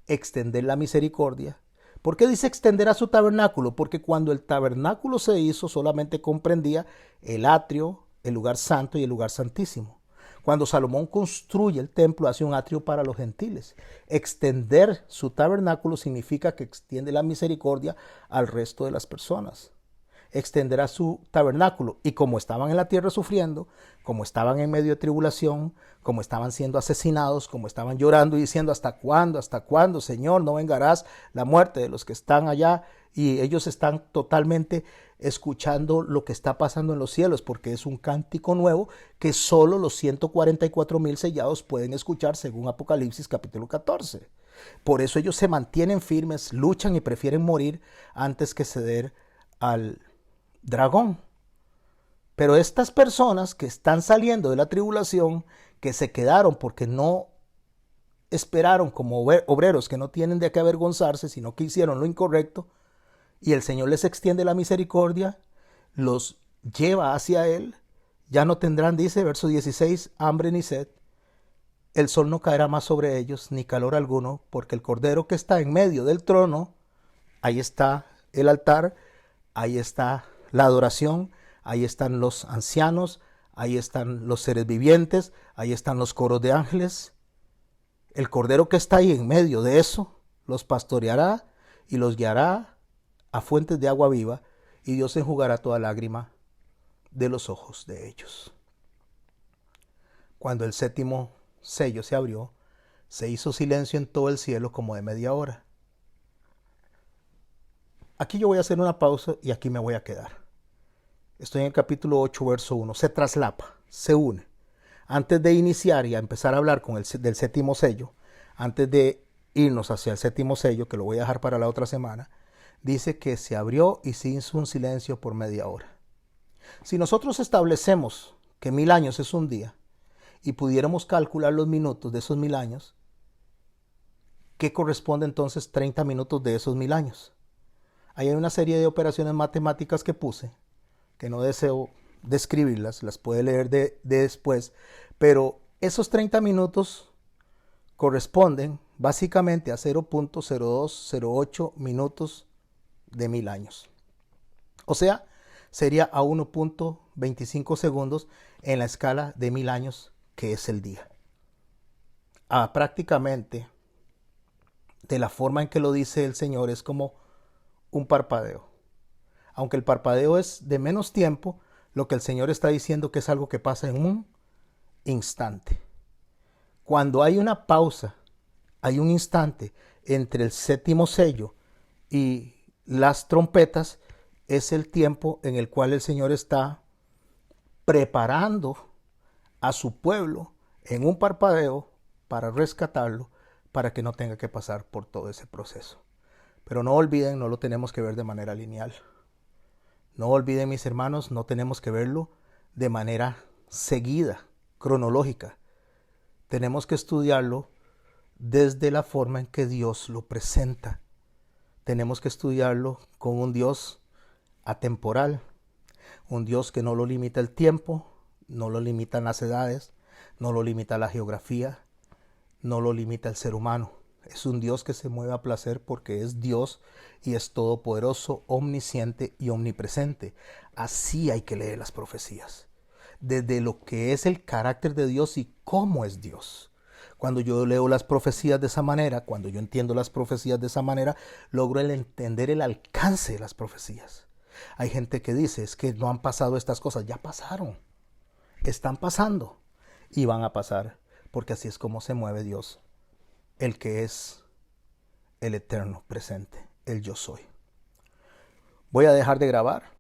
extender la misericordia. ¿Por qué dice extenderá su tabernáculo? Porque cuando el tabernáculo se hizo solamente comprendía el atrio, el lugar santo y el lugar santísimo. Cuando Salomón construye el templo, hace un atrio para los gentiles. Extender su tabernáculo significa que extiende la misericordia al resto de las personas. Extenderá su tabernáculo. Y como estaban en la tierra sufriendo, como estaban en medio de tribulación, como estaban siendo asesinados, como estaban llorando y diciendo: ¿hasta cuándo, Señor, no vengarás la muerte de los que están allá? Y ellos están totalmente escuchando lo que está pasando en los cielos, porque es un cántico nuevo que solo los 144,000 sellados pueden escuchar, según Apocalipsis capítulo 14. Por eso ellos se mantienen firmes, luchan y prefieren morir antes que ceder al dragón. Pero estas personas que están saliendo de la tribulación, que se quedaron porque no esperaron como obreros que no tienen de qué avergonzarse, sino que hicieron lo incorrecto, y el Señor les extiende la misericordia, los lleva hacia Él, ya no tendrán, dice verso 16, hambre ni sed, el sol no caerá más sobre ellos, ni calor alguno, porque el Cordero que está en medio del trono, ahí está el altar, ahí está la adoración, ahí están los ancianos, ahí están los seres vivientes, ahí están los coros de ángeles. El Cordero que está ahí en medio de eso, los pastoreará y los guiará a fuentes de agua viva, y Dios enjugará toda lágrima de los ojos de ellos. Cuando el séptimo sello se abrió, se hizo silencio en todo el cielo como de media hora. Aquí yo voy a hacer una pausa y aquí me voy a quedar. Estoy en el capítulo 8, verso 1. Se traslapa, se une. Antes de iniciar y a empezar a hablar del séptimo sello, antes de irnos hacia el séptimo sello, que lo voy a dejar para la otra semana, dice que se abrió y se hizo un silencio por media hora. Si nosotros establecemos que 1000 años es un día y pudiéramos calcular los minutos de esos 1000 años, ¿qué corresponde entonces 30 minutos de esos 1000 años? Ahí hay una serie de operaciones matemáticas que puse, que no deseo describirlas, las puede leer de después, pero esos 30 minutos corresponden básicamente a 0.0208 minutos de 1000 años. O sea, sería a 1.25 segundos en la escala de 1000 años, que es el día. Prácticamente, de la forma en que lo dice el Señor, es como un parpadeo. Aunque el parpadeo es de menos tiempo, lo que el Señor está diciendo que es algo que pasa en un instante. Cuando hay una pausa, hay un instante entre el séptimo sello y las trompetas, es el tiempo en el cual el Señor está preparando a su pueblo en un parpadeo para rescatarlo, para que no tenga que pasar por todo ese proceso. Pero no olviden, no lo tenemos que ver de manera lineal. No olviden, mis hermanos, no tenemos que verlo de manera seguida, cronológica. Tenemos que estudiarlo desde la forma en que Dios lo presenta. Tenemos que estudiarlo con un Dios atemporal, un Dios que no lo limita el tiempo, no lo limitan las edades, no lo limita la geografía, no lo limita el ser humano. Es un Dios que se mueve a placer porque es Dios y es todopoderoso, omnisciente y omnipresente. Así hay que leer las profecías, desde lo que es el carácter de Dios y cómo es Dios. Cuando yo leo las profecías de esa manera, cuando yo entiendo las profecías de esa manera, logro entender el alcance de las profecías. Hay gente que dice, es que no han pasado estas cosas. Ya pasaron, están pasando y van a pasar, porque así es como se mueve Dios, el que es el eterno presente, el yo soy. Voy a dejar de grabar,